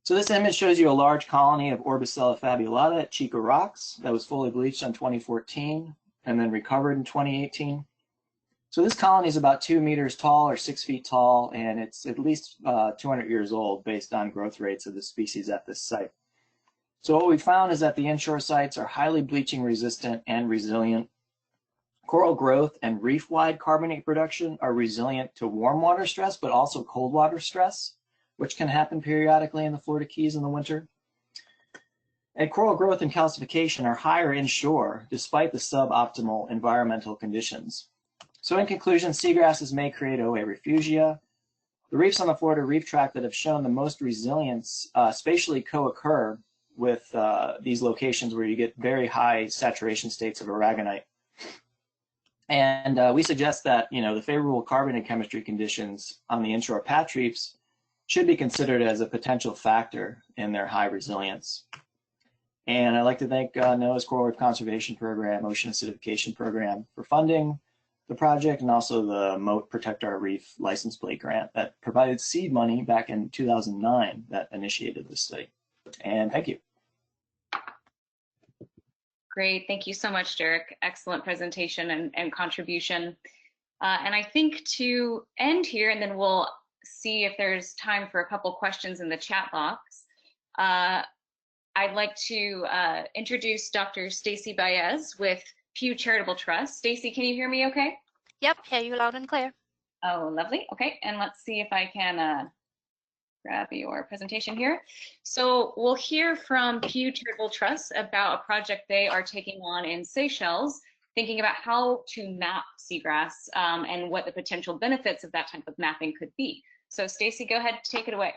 So this image shows you a large colony of Orbicella fabulata at Chico Rocks that was fully bleached in 2014 and then recovered in 2018. So this colony is about 2 meters tall or 6 feet tall, and it's at least 200 years old based on growth rates of the species at this site. So what we found is that the inshore sites are highly bleaching resistant and resilient. Coral growth and reef-wide carbonate production are resilient to warm water stress, but also cold water stress, which can happen periodically in the Florida Keys in the winter. And coral growth and calcification are higher inshore, despite the suboptimal environmental conditions. So in conclusion, seagrasses may create OA refugia. The reefs on the Florida reef tract that have shown the most resilience spatially co-occur with these locations where you get very high saturation states of aragonite. And we suggest that the favorable carbonate chemistry conditions on the inshore patch reefs should be considered as a potential factor in their high resilience. And I'd like to thank NOAA's Coral Reef Conservation Program, Ocean Acidification Program for funding the project, and also the Moat Protect Our Reef license plate grant that provided seed money back in 2009 that initiated this study. And thank you. Great, thank you so much, Derek. Excellent presentation and contribution. And I think to end here, and then we'll see if there's time for a couple questions in the chat box. I'd like to introduce Dr. Stacy Baez with Pew Charitable Trust. Stacy, can you hear me okay? Yep, hear you loud and clear. Oh, lovely. Okay, and let's see if I can grab your presentation here. So we'll hear from Pew Charitable Trust about a project they are taking on in Seychelles, thinking about how to map seagrass and what the potential benefits of that type of mapping could be. So Stacy, go ahead, take it away.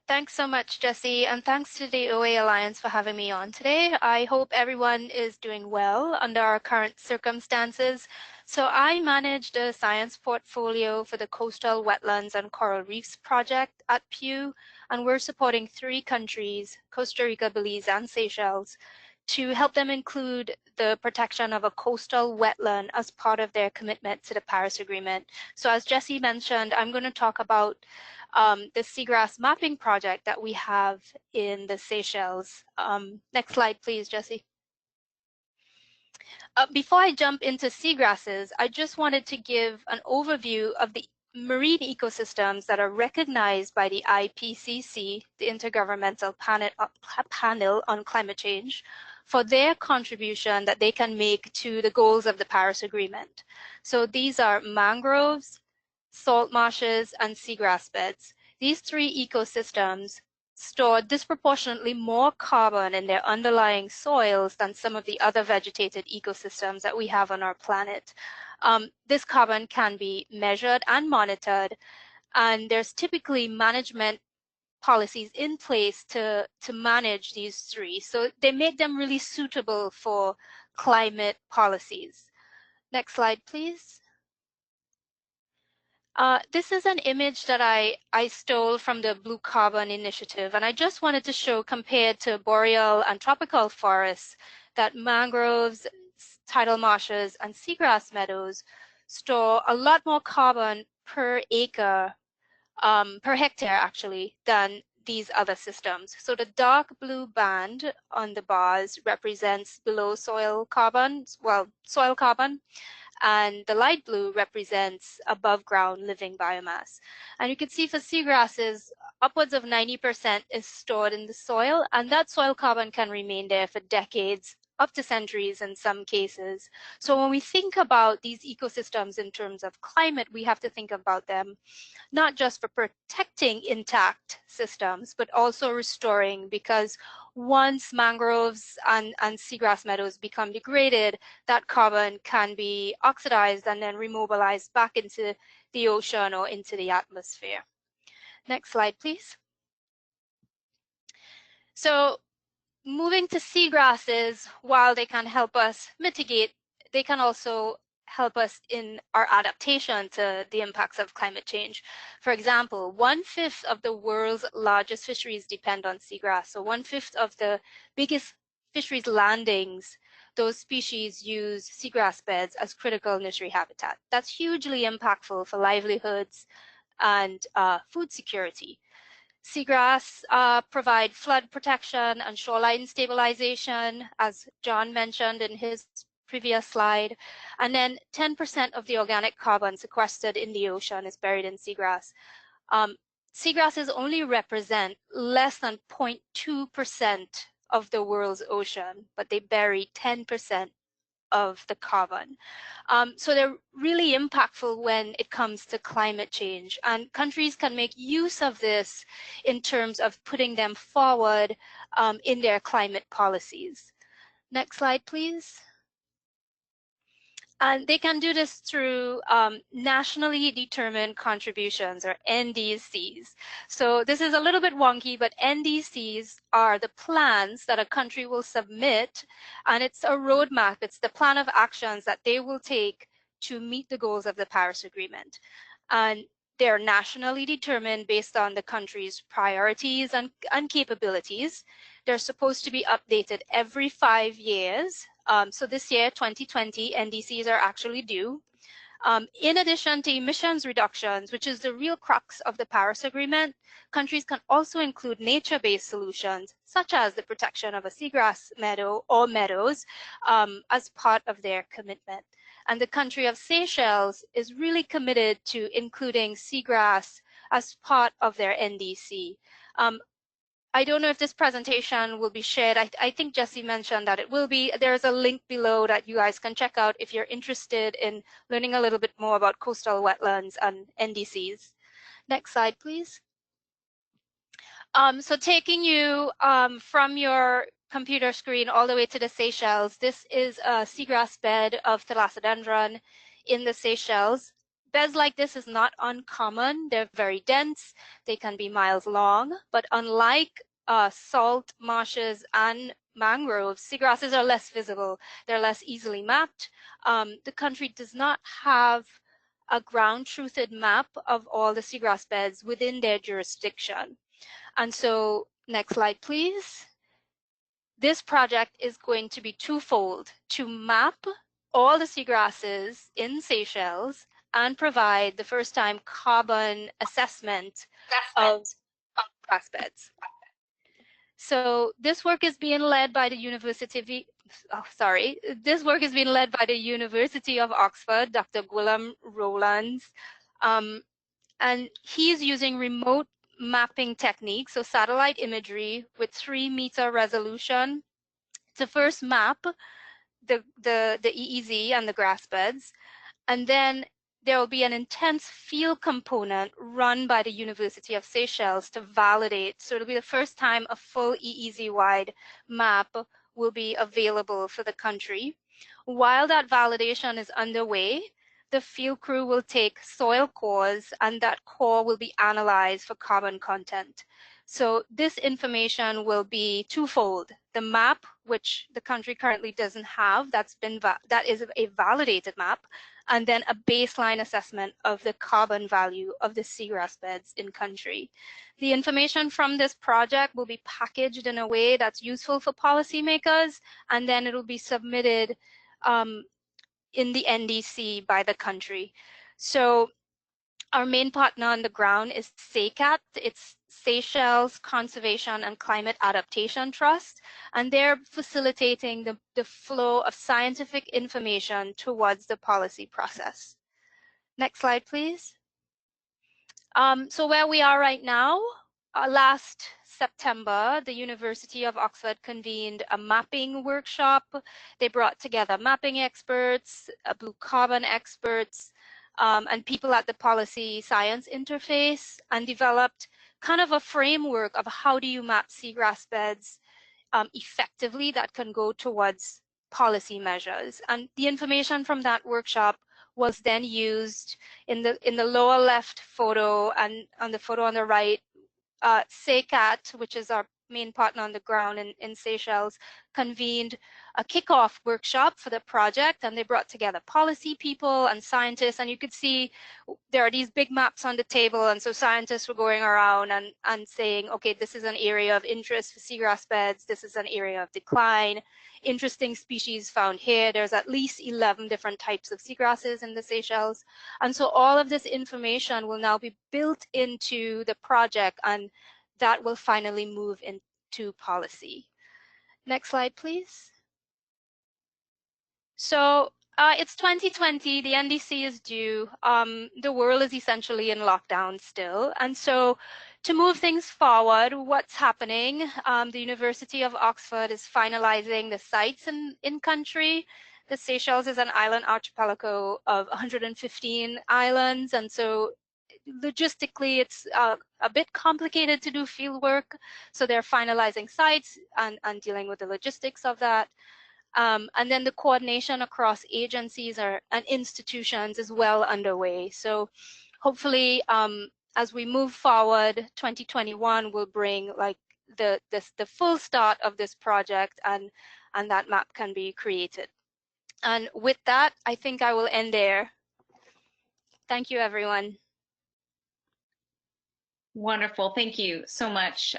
Thanks so much, Jessie, and thanks to the OA Alliance for having me on today. I hope everyone is doing well under our current circumstances. So I managed a science portfolio for the Coastal Wetlands and Coral Reefs project at Pew, and we're supporting 3 countries, Costa Rica, Belize, and Seychelles, to help them include the protection of a coastal wetland as part of their commitment to the Paris Agreement. So as Jessie mentioned, I'm going to talk about the seagrass mapping project that we have in the Seychelles. Next slide, please, Jessie. Before I jump into seagrasses, I just wanted to give an overview of the marine ecosystems that are recognized by the IPCC, the Intergovernmental Panel on Climate Change, for their contribution that they can make to the goals of the Paris Agreement. So these are mangroves, salt marshes, and seagrass beds. These 3 ecosystems store disproportionately more carbon in their underlying soils than some of the other vegetated ecosystems that we have on our planet. This carbon can be measured and monitored, and there's typically management policies in place to manage these 3. So they make them really suitable for climate policies. Next slide, please. This is an image that I stole from the Blue Carbon Initiative, and I just wanted to show, compared to boreal and tropical forests, that mangroves, tidal marshes and seagrass meadows store a lot more carbon per acre, per hectare actually, than these other systems. So the dark blue band on the bars represents below soil carbon, well, soil carbon, and the light blue represents above ground living biomass. And you can see for seagrasses, upwards of 90% is stored in the soil, and that soil carbon can remain there for decades, up to centuries in some cases. So when we think about these ecosystems in terms of climate, we have to think about them not just for protecting intact systems, but also restoring, because once mangroves and seagrass meadows become degraded, that carbon can be oxidized and then remobilized back into the ocean or into the atmosphere. Next slide, please. So moving to seagrasses, while they can help us mitigate, they can also help us in our adaptation to the impacts of climate change. For example, 1/5 of the world's largest fisheries depend on seagrass. So 1/5 of the biggest fisheries landings, those species use seagrass beds as critical nursery habitat. That's hugely impactful for livelihoods and food security. Seagrass provide flood protection and shoreline stabilization, as John mentioned in his previous slide. And then 10% of the organic carbon sequestered in the ocean is buried in seagrass. Seagrasses only represent less than 0.2% of the world's ocean, but they bury 10% of the carbon. So they're really impactful when it comes to climate change, and countries can make use of this in terms of putting them forward in their climate policies. Next slide, please. And they can do this through nationally determined contributions, or NDCs. So this is a little bit wonky, but NDCs are the plans that a country will submit, and it's a roadmap. It's the plan of actions that they will take to meet the goals of the Paris Agreement. And they're nationally determined based on the country's priorities and capabilities. They're supposed to be updated every 5 years. So this year, 2020, NDCs are actually due. In addition to emissions reductions, which is the real crux of the Paris Agreement, countries can also include nature-based solutions, such as the protection of a seagrass meadow or meadows, as part of their commitment. And the country of Seychelles is really committed to including seagrass as part of their NDC. I don't know if this presentation will be shared. I think Jesse mentioned that it will be. There's a link below that you guys can check out if you're interested in learning a little bit more about coastal wetlands and NDCs. Next slide, please. So taking you from your computer screen all the way to the Seychelles, this is a seagrass bed of Thalassodendron in the Seychelles. Beds like this is not uncommon. They're very dense. They can be miles long, but unlike salt marshes and mangroves, seagrasses are less visible. They're less easily mapped. The country does not have a ground-truthed map of all the seagrass beds within their jurisdiction. And so, next slide, please. This project is going to be twofold: to map all the seagrasses in Seychelles and provide the first-time carbon assessment of grass beds. So this work is being led by the University of Oxford, Dr. Gwilym Rowlands, and he's using remote mapping techniques, so satellite imagery with 3-meter resolution, to first map the EEZ and the grass beds, and then there will be an intense field component run by the University of Seychelles to validate. So it'll be the first time a full EEZ-wide map will be available for the country. While that validation is underway, the field crew will take soil cores, and that core will be analyzed for carbon content. So this information will be twofold: the map, which the country currently doesn't have, that is a validated map, and then a baseline assessment of the carbon value of the seagrass beds in country. The information from this project will be packaged in a way that's useful for policymakers, and then it'll be submitted in the NDC by the country. So our main partner on the ground is SECAT. It's Seychelles Conservation and Climate Adaptation Trust, and they're facilitating the flow of scientific information towards the policy process. Next slide, please. So where we are right now, last September, the University of Oxford convened a mapping workshop. They brought together mapping experts, blue carbon experts, and people at the policy science interface, and developed kind of a framework of how do you map seagrass beds effectively that can go towards policy measures. And the information from that workshop was then used in the lower left photo, and on the photo on the right, SECAT, which is our main partner on the ground in Seychelles, convened a kickoff workshop for the project, and they brought together policy people and scientists, and you could see there are these big maps on the table, and so scientists were going around and saying, okay, this is an area of interest for seagrass beds, this is an area of decline, interesting species found here. There's at least 11 different types of seagrasses in the Seychelles, and so all of this information will now be built into the project, and that will finally move into policy. Next slide, please. So it's 2020, the NDC is due. The world is essentially in lockdown still. And so to move things forward, what's happening? The University of Oxford is finalizing the sites in country. The Seychelles is an island archipelago of 115 islands. And so logistically, it's a bit complicated to do field work. So they're finalizing sites and dealing with the logistics of that. And then the coordination across agencies and institutions is well underway. So hopefully, as we move forward, 2021 will bring like the full start of this project, and that map can be created. And with that, I think I will end there. Thank you, everyone. Wonderful. Thank you so much,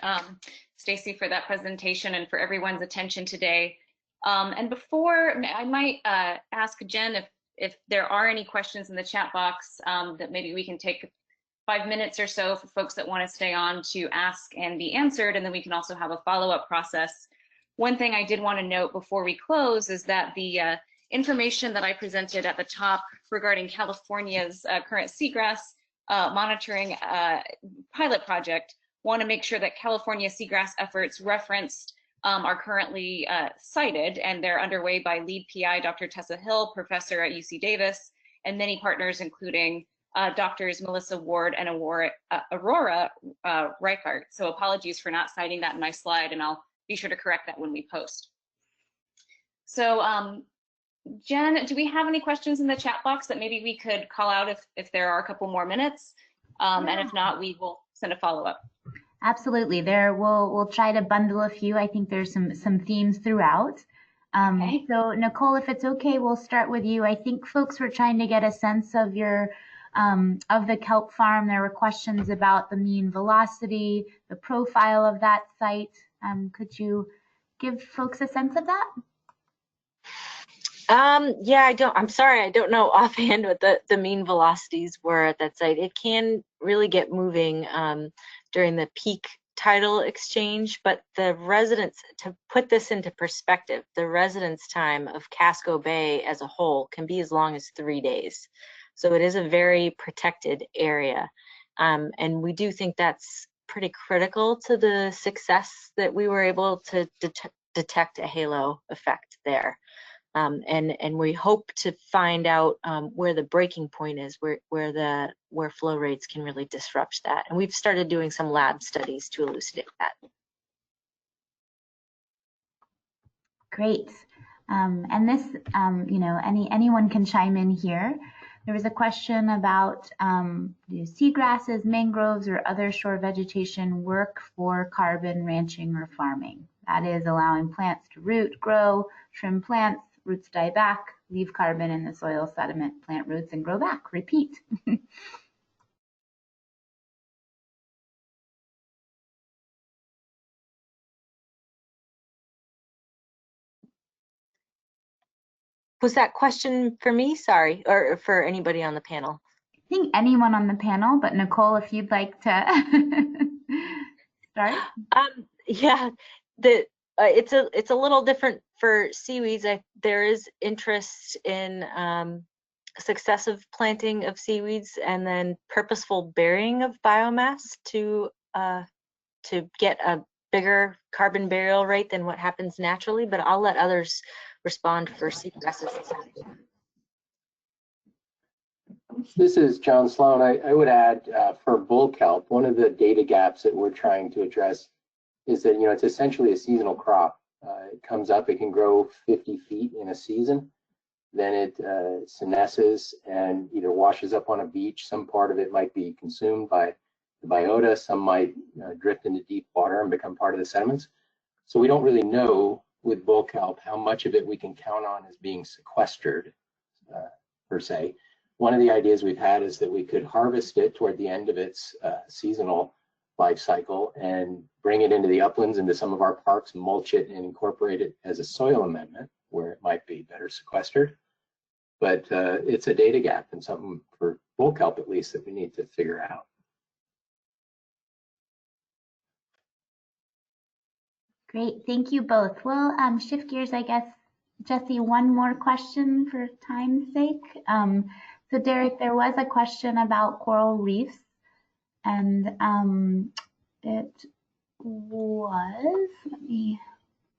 Stacy, for that presentation and for everyone's attention today. And before, I might ask Jen if there are any questions in the chat box that maybe we can take 5 minutes or so for folks that want to stay on to ask and be answered, and then we can also have a follow-up process. One thing I did want to note before we close is that the information that I presented at the top regarding California's current seagrass monitoring pilot project, want to make sure that California seagrass efforts referenced are currently cited, and they're underway by lead PI Dr. Tessa Hill, professor at UC Davis, and many partners, including doctors Melissa Ward and Aurora Reichart. So apologies for not citing that in my slide, and I'll be sure to correct that when we post. So Jen, do we have any questions in the chat box that maybe we could call out if there are a couple more minutes? And if not, we will send a follow-up. Absolutely. We'll try to bundle a few. I think there's some themes throughout. Okay. So Nicole, if it's okay, we'll start with you. I think folks were trying to get a sense of your of the kelp farm. There were questions about the mean velocity, the profile of that site. Could you give folks a sense of that? Yeah, I'm sorry, I don't know offhand what the mean velocities were at that site. It can really get moving during the peak tidal exchange, but the residents, to put this into perspective, the residence time of Casco Bay as a whole can be as long as 3 days. So it is a very protected area. And we do think that's pretty critical to the success that we were able to detect a halo effect there. And we hope to find out where the breaking point is, where flow rates can really disrupt that. And we've started doing some lab studies to elucidate that. Great. And this, you know, anyone can chime in here. There was a question about do seagrasses, mangroves, or other shore vegetation work for carbon ranching or farming? That is allowing plants to root, grow, trim plants, roots die back, leave carbon in the soil, sediment, plant roots, and grow back. Repeat. Was that question for me? Sorry, or for anybody on the panel? I think anyone on the panel, but Nicole, if you'd like to start. Yeah, it's a little different for seaweeds. There is interest in successive planting of seaweeds and then purposeful burying of biomass to get a bigger carbon burial rate than what happens naturally. But I'll let others respond for seagrasses. This is John Sloan. I would add for bull kelp, one of the data gaps that we're trying to address is that, it's essentially a seasonal crop. It comes up, it can grow 50 feet in a season. Then it senesces and either washes up on a beach. Some part of it might be consumed by the biota. Some might drift into deep water and become part of the sediments. So we don't really know with bull kelp how much of it we can count on as being sequestered per se. One of the ideas we've had is that we could harvest it toward the end of its seasonal life cycle and bring it into the uplands, into some of our parks, mulch it and incorporate it as a soil amendment where it might be better sequestered. But it's a data gap and something for bull kelp at least that we need to figure out. Great, thank you both. We'll shift gears, I guess. Jesse, one more question for time's sake. So Derek, there was a question about coral reefs, and it was, let me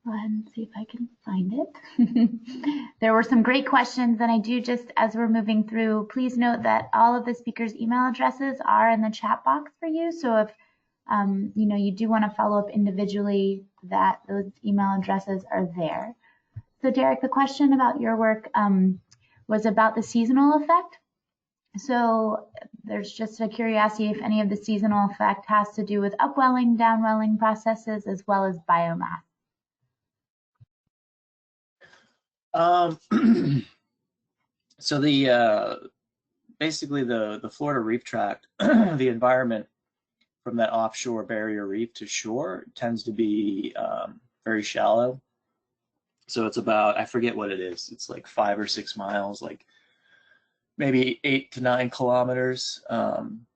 go ahead and see if I can find it. There were some great questions, and I do just, as we're moving through, please note that all of the speakers' email addresses are in the chat box for you. So if you do want to follow up individually, that those email addresses are there. So Derek, the question about your work was about the seasonal effect. So there's just a curiosity if any of the seasonal effect has to do with upwelling, downwelling processes, as well as biomass. So basically the Florida Reef Tract, the environment from that offshore barrier reef to shore tends to be very shallow. So it's about, I forget what it is, it's like 5 or 6 miles, like maybe 8 to 9 kilometers from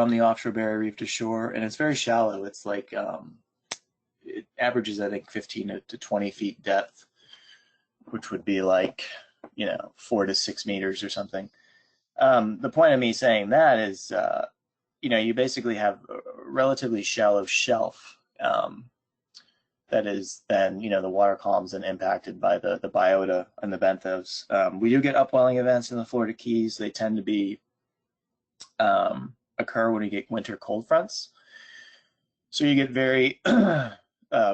the offshore barrier reef to shore, and it's very shallow. It's like it averages, I think, 15 to 20 feet depth, which would be like 4 to 6 meters or something. The point of me saying that is you basically have a relatively shallow shelf that is then, the water columns then impacted by the biota and the benthos. We do get upwelling events in the Florida Keys. They tend to be occur when we get winter cold fronts. So you get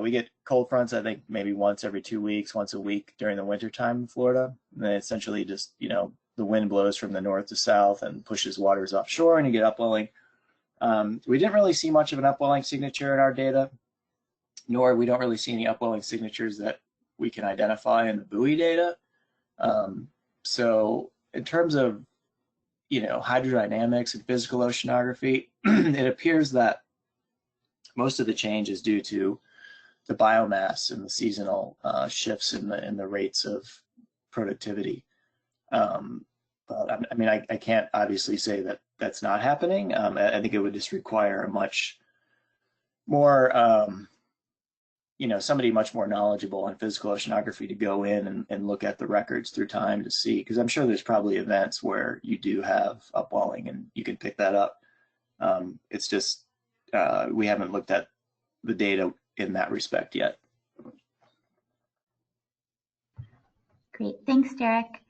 we get cold fronts, I think maybe once every 2 weeks, once a week during the winter time in Florida. And then essentially just, the wind blows from the north to south and pushes waters offshore and you get upwelling. We didn't really see much of an upwelling signature in our data, nor we don't really see any upwelling signatures that we can identify in the buoy data. So in terms of, hydrodynamics and physical oceanography, it appears that most of the change is due to the biomass and the seasonal shifts in the rates of productivity. But I mean, I can't obviously say that that's not happening. I think it would just require a much more, somebody much more knowledgeable on physical oceanography to go in and look at the records through time to see, because I'm sure there's probably events where you do have upwelling and you can pick that up. It's just we haven't looked at the data in that respect yet. Great, thanks, Derek.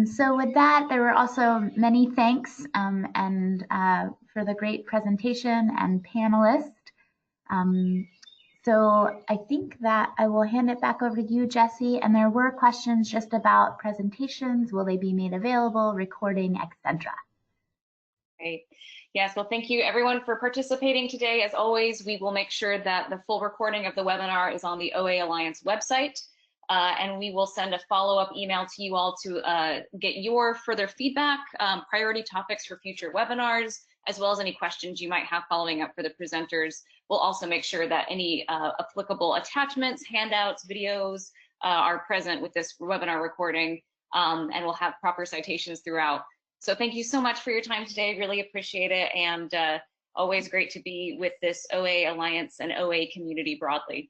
So with that, there were also many thanks and for the great presentation and panelists. So I think that I will hand it back over to you, Jesse. And there were questions just about presentations. Will they be made available, recording, etc.? Great. Yes, well, thank you everyone for participating today. As always, we will make sure that the full recording of the webinar is on the OA Alliance website. And we will send a follow-up email to you all to get your further feedback, priority topics for future webinars, as well as any questions you might have following up for the presenters. We'll also make sure that any applicable attachments, handouts, videos, are present with this webinar recording, and we'll have proper citations throughout. So thank you so much for your time today. Really appreciate it, and always great to be with this OA Alliance and OA community broadly.